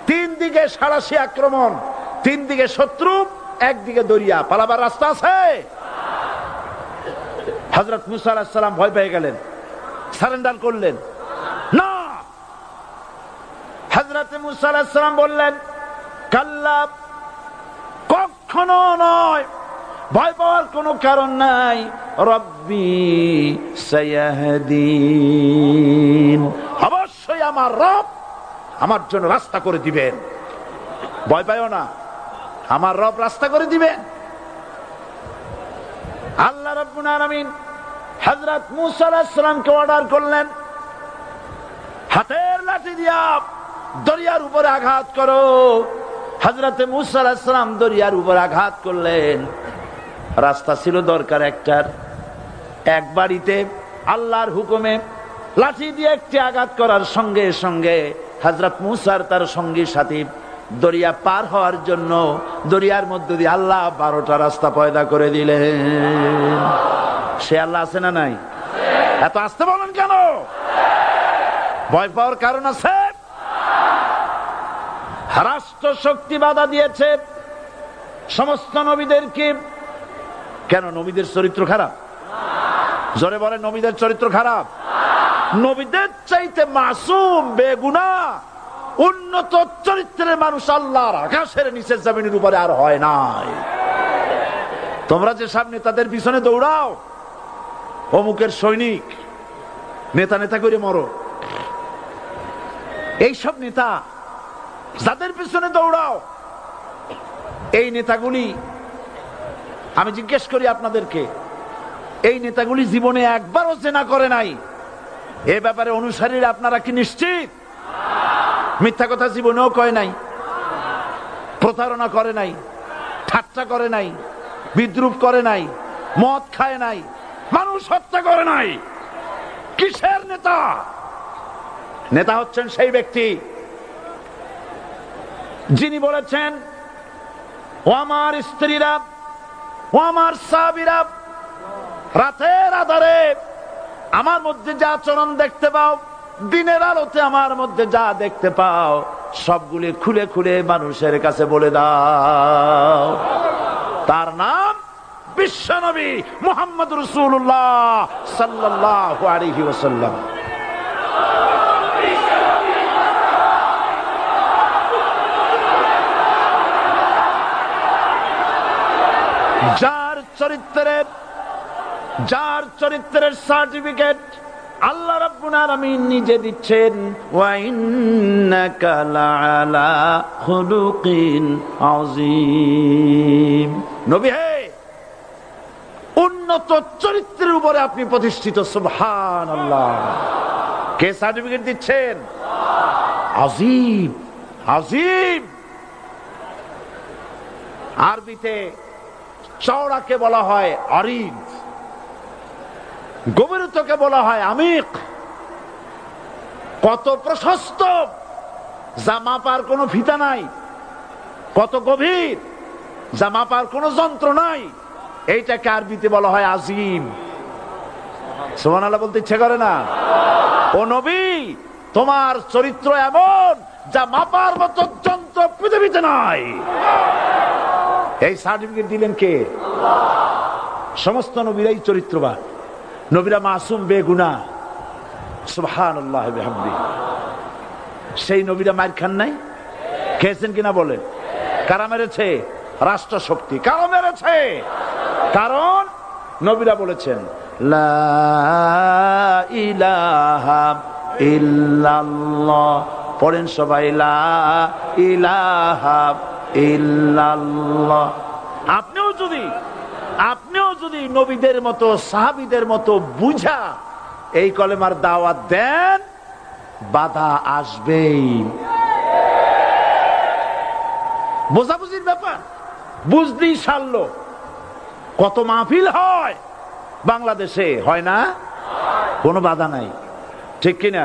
তিন দিকে সাঁড়াশি আক্রমণ, তিন দিকে শত্রু, একদিকে দরিয়া, পালাবার রাস্তা আছে? হযরত মুসা আলাইহিস সালাম ভয় পেয়ে গেলেন, সারেন্ডার করলেন না। হযরত মুসা আলাইহিস সালাম বললেন, কাল্লা, কখনো নয়, ভয় পাওয়ার কোনো কারণ নাই। রব্বি সায়াহদিন, অবশ্যই আমার রব আমার জন্য রাস্তা করে দিবেন। ভয় পাইও না, আমার রব রাস্তা করে দিবেন। আল্লাহ রাব্বুল আলামিন হযরত মুসা আলাইহিস সালামকে অর্ডার করলেন, হাতের লাঠি দিয়া দরিয়ার উপরে আঘাত করো। হযরত মুসা আলাইহিস সালাম দরিয়ার উপর আঘাত করলেন। রাস্তা ছিল দরকার একটার, এক বাড়িতে আল্লাহর হুকুমে লাঠি দিয়ে একটি আঘাত করার সঙ্গে সঙ্গে হযরত মুসার তার সঙ্গী সাথী দরিয়া পার হওয়ার জন্য দরিয়ার মধ্যে দিয়ে আল্লাহ 12টা রাস্তা পয়দা করে দিলেন। সে আল্লাহ আছে না নাই? এত আসতে বলেন কেন? ভয় পাওয়ার কারণ আছে? রাষ্ট্র শক্তি বাধা দিয়েছে সমস্ত নবীদেরকে। কেন? নবীদের চরিত্র খারাপ? জোরে বলেন, নবীদের চরিত্র খারাপ? নবীদের চাইতে মাসুম, বেগুনাহ, উন্নত চরিত্রের মানুষ আল্লাহর আকাশের নিচে জমিনের উপরে আর হয় নাই। তোমরা যে সব নেতাদের পিছনে দৌড়াও, অমুকের সৈনিক, নেতা নেতা করে মরো, এইসব নেতা যাদের পিছনে দৌড়াও, এই নেতাগুলি, আমি জিজ্ঞেস করি আপনাদেরকে, এই নেতাগুলি জীবনে একবারও জেনা করে নাই। এ ব্যাপারে অনুসারীরা আপনারা কি নিশ্চিত? মিথ্যা কথা জীবনেও কয় নাই, প্রতারণা করে নাই, ঠাট্টা করে নাই, বিদ্রুপ করে নাই, মদ খায় নাই, মানুষ হত্যা করে নাই। কিসের নেতা? নেতা হচ্ছেন সেই ব্যক্তি যিনি বলেছেন, ও আমার স্ত্রীরা, ও আমার সাহাবীরা, রাতের আধারে আমার মধ্যে যা আচরণ দেখতে পাও, দিনের আলোতে আমার মধ্যে যা দেখতে পাও, সবগুলি খুলে খুলে মানুষের কাছে বলে দাও। তার নাম বিশ্বনবী মুহাম্মদ রাসূলুল্লাহ সাল্লাল্লাহু আলাইহি ওয়াসাল্লাম। যার চরিত্রের সার্টিফিকেট আল্লাহ রাব্বুল আলামিন নিজে দিচ্ছেন, ওয়া ইন্নাকা লাআলা খুলুকিন আযীম। নবী হে, উন্নত চরিত্রের উপরে আপনি প্রতিষ্ঠিত। সুবহানাল্লাহ। কে সার্টিফিকেট দিচ্ছেন? আযীম, আযীম। আরবিতে চওড়াকে বলা হয় আরিদ, গভীরতাকে বলা হয় আমিক। কত প্রশস্ত, যা মাপার কোনো ফিতা নাই, কত গভীর, যা মাপার কোনো যন্ত্র নাই, এইটাকে আরবিতে বলা হয় আজিম। সুবহানাল্লাহ বলতে ইচ্ছে করে না? ও নবী, তোমার চরিত্র এমন যা মাপার মতো যন্ত্র পৃথিবীতে নাই। এই সার্টিফিকেট দিলেন কে? সমস্ত নবীরাই চরিত্রবান, নবীরা মাসুম, বেগুনাহ। সুবহানাল্লাহ বিহামদিহি। সেই নবীরা মার খান নাই? খেয়েছেন কিনা বলেন? কারা মেরেছে? রাষ্ট্র শক্তি। কারা মেরেছে? কারণ নবীরা বলেছেন, লা ইলাহা ইল্লাল্লাহ। পড়েন সবাই, লা ইলাহা ইল্লাল্লাহ। আপনিও যদি নবীদের মতো, সাহাবীদের মতো বুঝা এই কলেমার দাওয়াত দেন, বাধা আসবেই। বোঝাবুঝির ব্যাপার, বুঝতেই সারলো। কত মাহফিল হয় বাংলাদেশে, হয় না? কোনো বাধা নাই, ঠিক কিনা?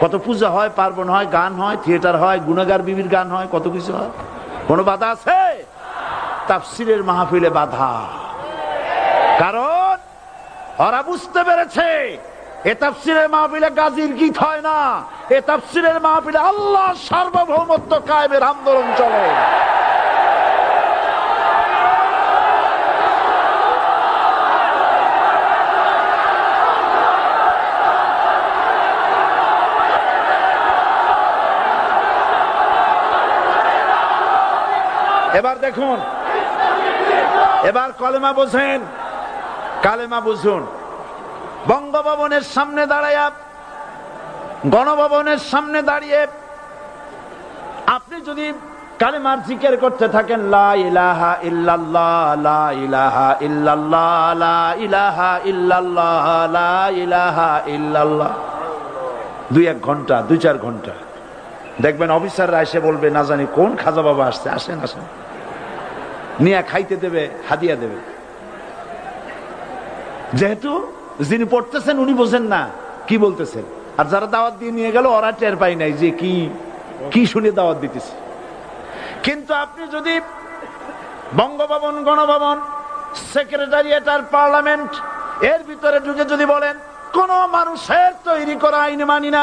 কত পূজা হয়, পার্বণ হয়, গান হয়, থিয়েটার হয়, গুনাহগার বিবির গান হয়, কত কিছু হয়। কোনো বাধা আছে? তাফসীরের মাহফিলে বাধা। কারণ ওরা বুঝতে পেরেছে এ তাফসীরের মাহফিলে গাজীর গীত হয় না, এ তাফসীরের মাহফিলে আল্লাহর সার্বভৌমত্ব কায়েমের আন্দোলন চলে। এবার দেখুন, এবার কলেমা বোঝেন, কালেমা বুঝুন। বঙ্গভবনের সামনে দাঁড়ায়া, গণভবনের সামনে দাঁড়িয়ে আপনি যদি কালেমার জিকির করতে থাকেন, লা ইলাহা ইল্লাল্লাহ, লা ইলাহা ইল্লাল্লাহ, লা ইলাহা ইল্লাল্লাহ, লা ইলাহা ইল্লাল্লাহ, 2-1 ঘন্টা, 2-4 ঘন্টা দেখবেন অফিসাররা এসে বলবে, না জানি কোন খাজা বাবা আসছে, আসেন আসেন, নিয়ে খাইতে দেবে, হাদিয়া দেবে। যেহেতু যিনি পড়তেছেন উনি বোঝেন না কি বলতেছেন, আর যারা দাওয়াত দিয়ে নিয়ে গেল ওরা টের পাই নাই যে কি কি শুনে দাওয়াত দিতেছে। কিন্তু আপনি যদি বঙ্গভবন, গণভবন, সেক্রেটারিয়েট আর পার্লামেন্ট এর ভিতরে ঢুকে যদি বলেন, কোন মানুষের তৈরি করা আইন মানি না,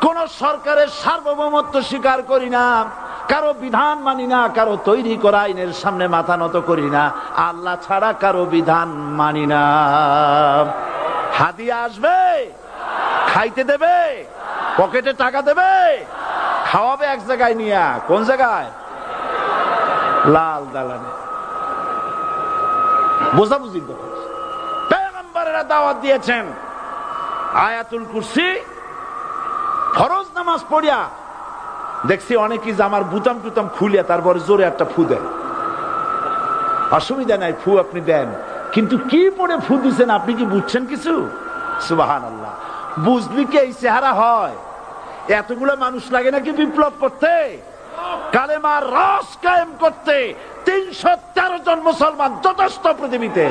কোন সরকারের সার্বভৌমত্ব স্বীকার করি না, কারো বিধান মানি না, কারো তৈরি করা আইনের সামনে মাথা নত করি না, আল্লাহ ছাড়া কারো বিধান মানি না, হাদিয়া আসবে, খাইতে দেবে, পকেটে টাকা দেবে, খাওয়াবে এক জায়গায় নিয়ে, কোন জায়গায়? লাল দালানে। বোঝাবুঝি পয়গম্বরেরা দাওয়াত দিয়েছেন, আয়াতুল কুরসি ফরজ নামাজ পড়িয়া দেখছি অনেকেই জামার বুতাম টুতাম খুলিয়া তারপরে জোরে একটা ফু দেন। অসুবিধা নাই, ফু আপনি দেন, কিন্তু কি পড়ে ফু দিচ্ছেন আপনি কি বুঝছেন কিছু? সুবহানাল্লাহ। বুঝলি কি এই চেহারা হয়? এতগুলো মানুষ লাগে নাকি বিপ্লব করতে, কালেমার রস কায়েম করতে? 313 জন মুসলমান যথেষ্ট পৃথিবীতে।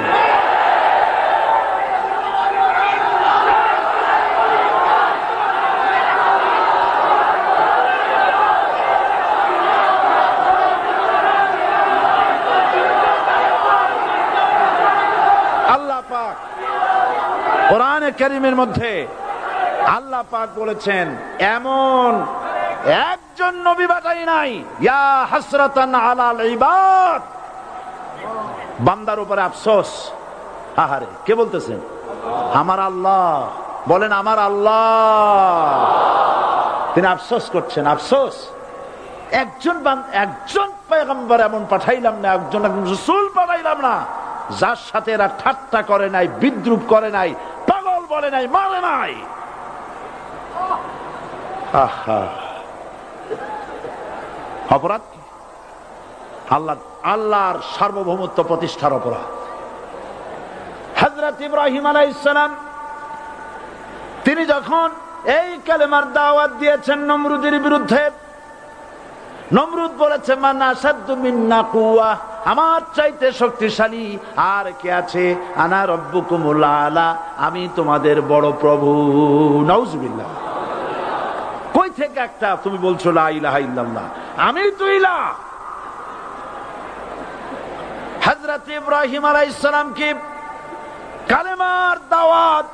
কোরআনে কারীমের মধ্যে আল্লাহ পাক বলেছেন, এমন একজন নবী পাঠাই নাই, ইয়া হাসরাতান আলাল ইবাদ, বান্দার উপরে আফসোস। আহারে, কে বলতেছেন? আমার আল্লাহ। বলেন আমার আল্লাহ, তিনি আফসোস করছেন। আফসোস, একজন পয়গম্বর এমন পাঠাইলাম না, একজন রাসূল পাঠাইলাম না যার সাথে এরা ঠাট্টা করে নাই, বিদ্রুপ করে নাই, পাগল বলে নাই, মারে নাই। অপরাধ আল্লাহর সার্বভৌমত্ব প্রতিষ্ঠার অপরাধ। হযরত ইব্রাহিম আলাইহিস সালাম তিনি যখন এই কালেমার দাওয়াত দিয়েছেন নমরুদের বিরুদ্ধে, নমরুদ বলেছে, মান আসাদ্দু মিন্না কুওয়া, আমার চাইতে শক্তিশালী আর কে আছে? আনা রব্বুকুমুল আলা, আমি তোমাদের বড় প্রভু। নাউজুবিল্লাহ। কই থেকে একটা তুমি বলছো লা ইলাহা ইল্লাল্লাহ, আমি তো ইলাহ। হযরত ইব্রাহিম আলাইহিস সালাম কি কালেমার দাওয়াত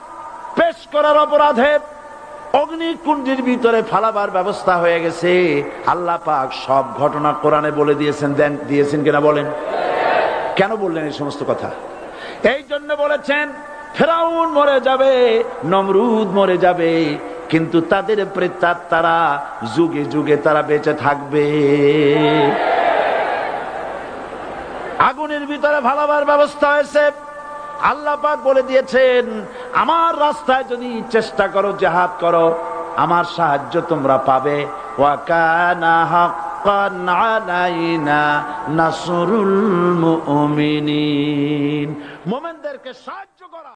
পেশ করার অপরাধে অগ্নিকুণ্ডের ভিতরে ফালাবার ব্যবস্থা হয়ে গেছে। আল্লাহ পাক সব ঘটনা কোরআনে বলে দিয়েছেন কিনা বলেন? কেন বললেন এই সমস্ত কথা? এই জন্য বলেছেন, ফেরাউন মরে যাবে, নমরুদ মরে যাবে, কিন্তু তাদের প্রেতাত্মারা যুগে যুগে তারা বেঁচে থাকবে। আগুনের ভিতরে ফালাবার ব্যবস্থা হয়েছে। আল্লাহ পাক বলে দিয়েছেন, আমার রাস্তায় যদি চেষ্টা করো, জিহাদ করো, আমার সাহায্য তোমরা পাবে। ওয়া কানা হাক্কান আলাইনা নাসরুল মুমিনিন, মুমিনদেরকে সাহায্য করা।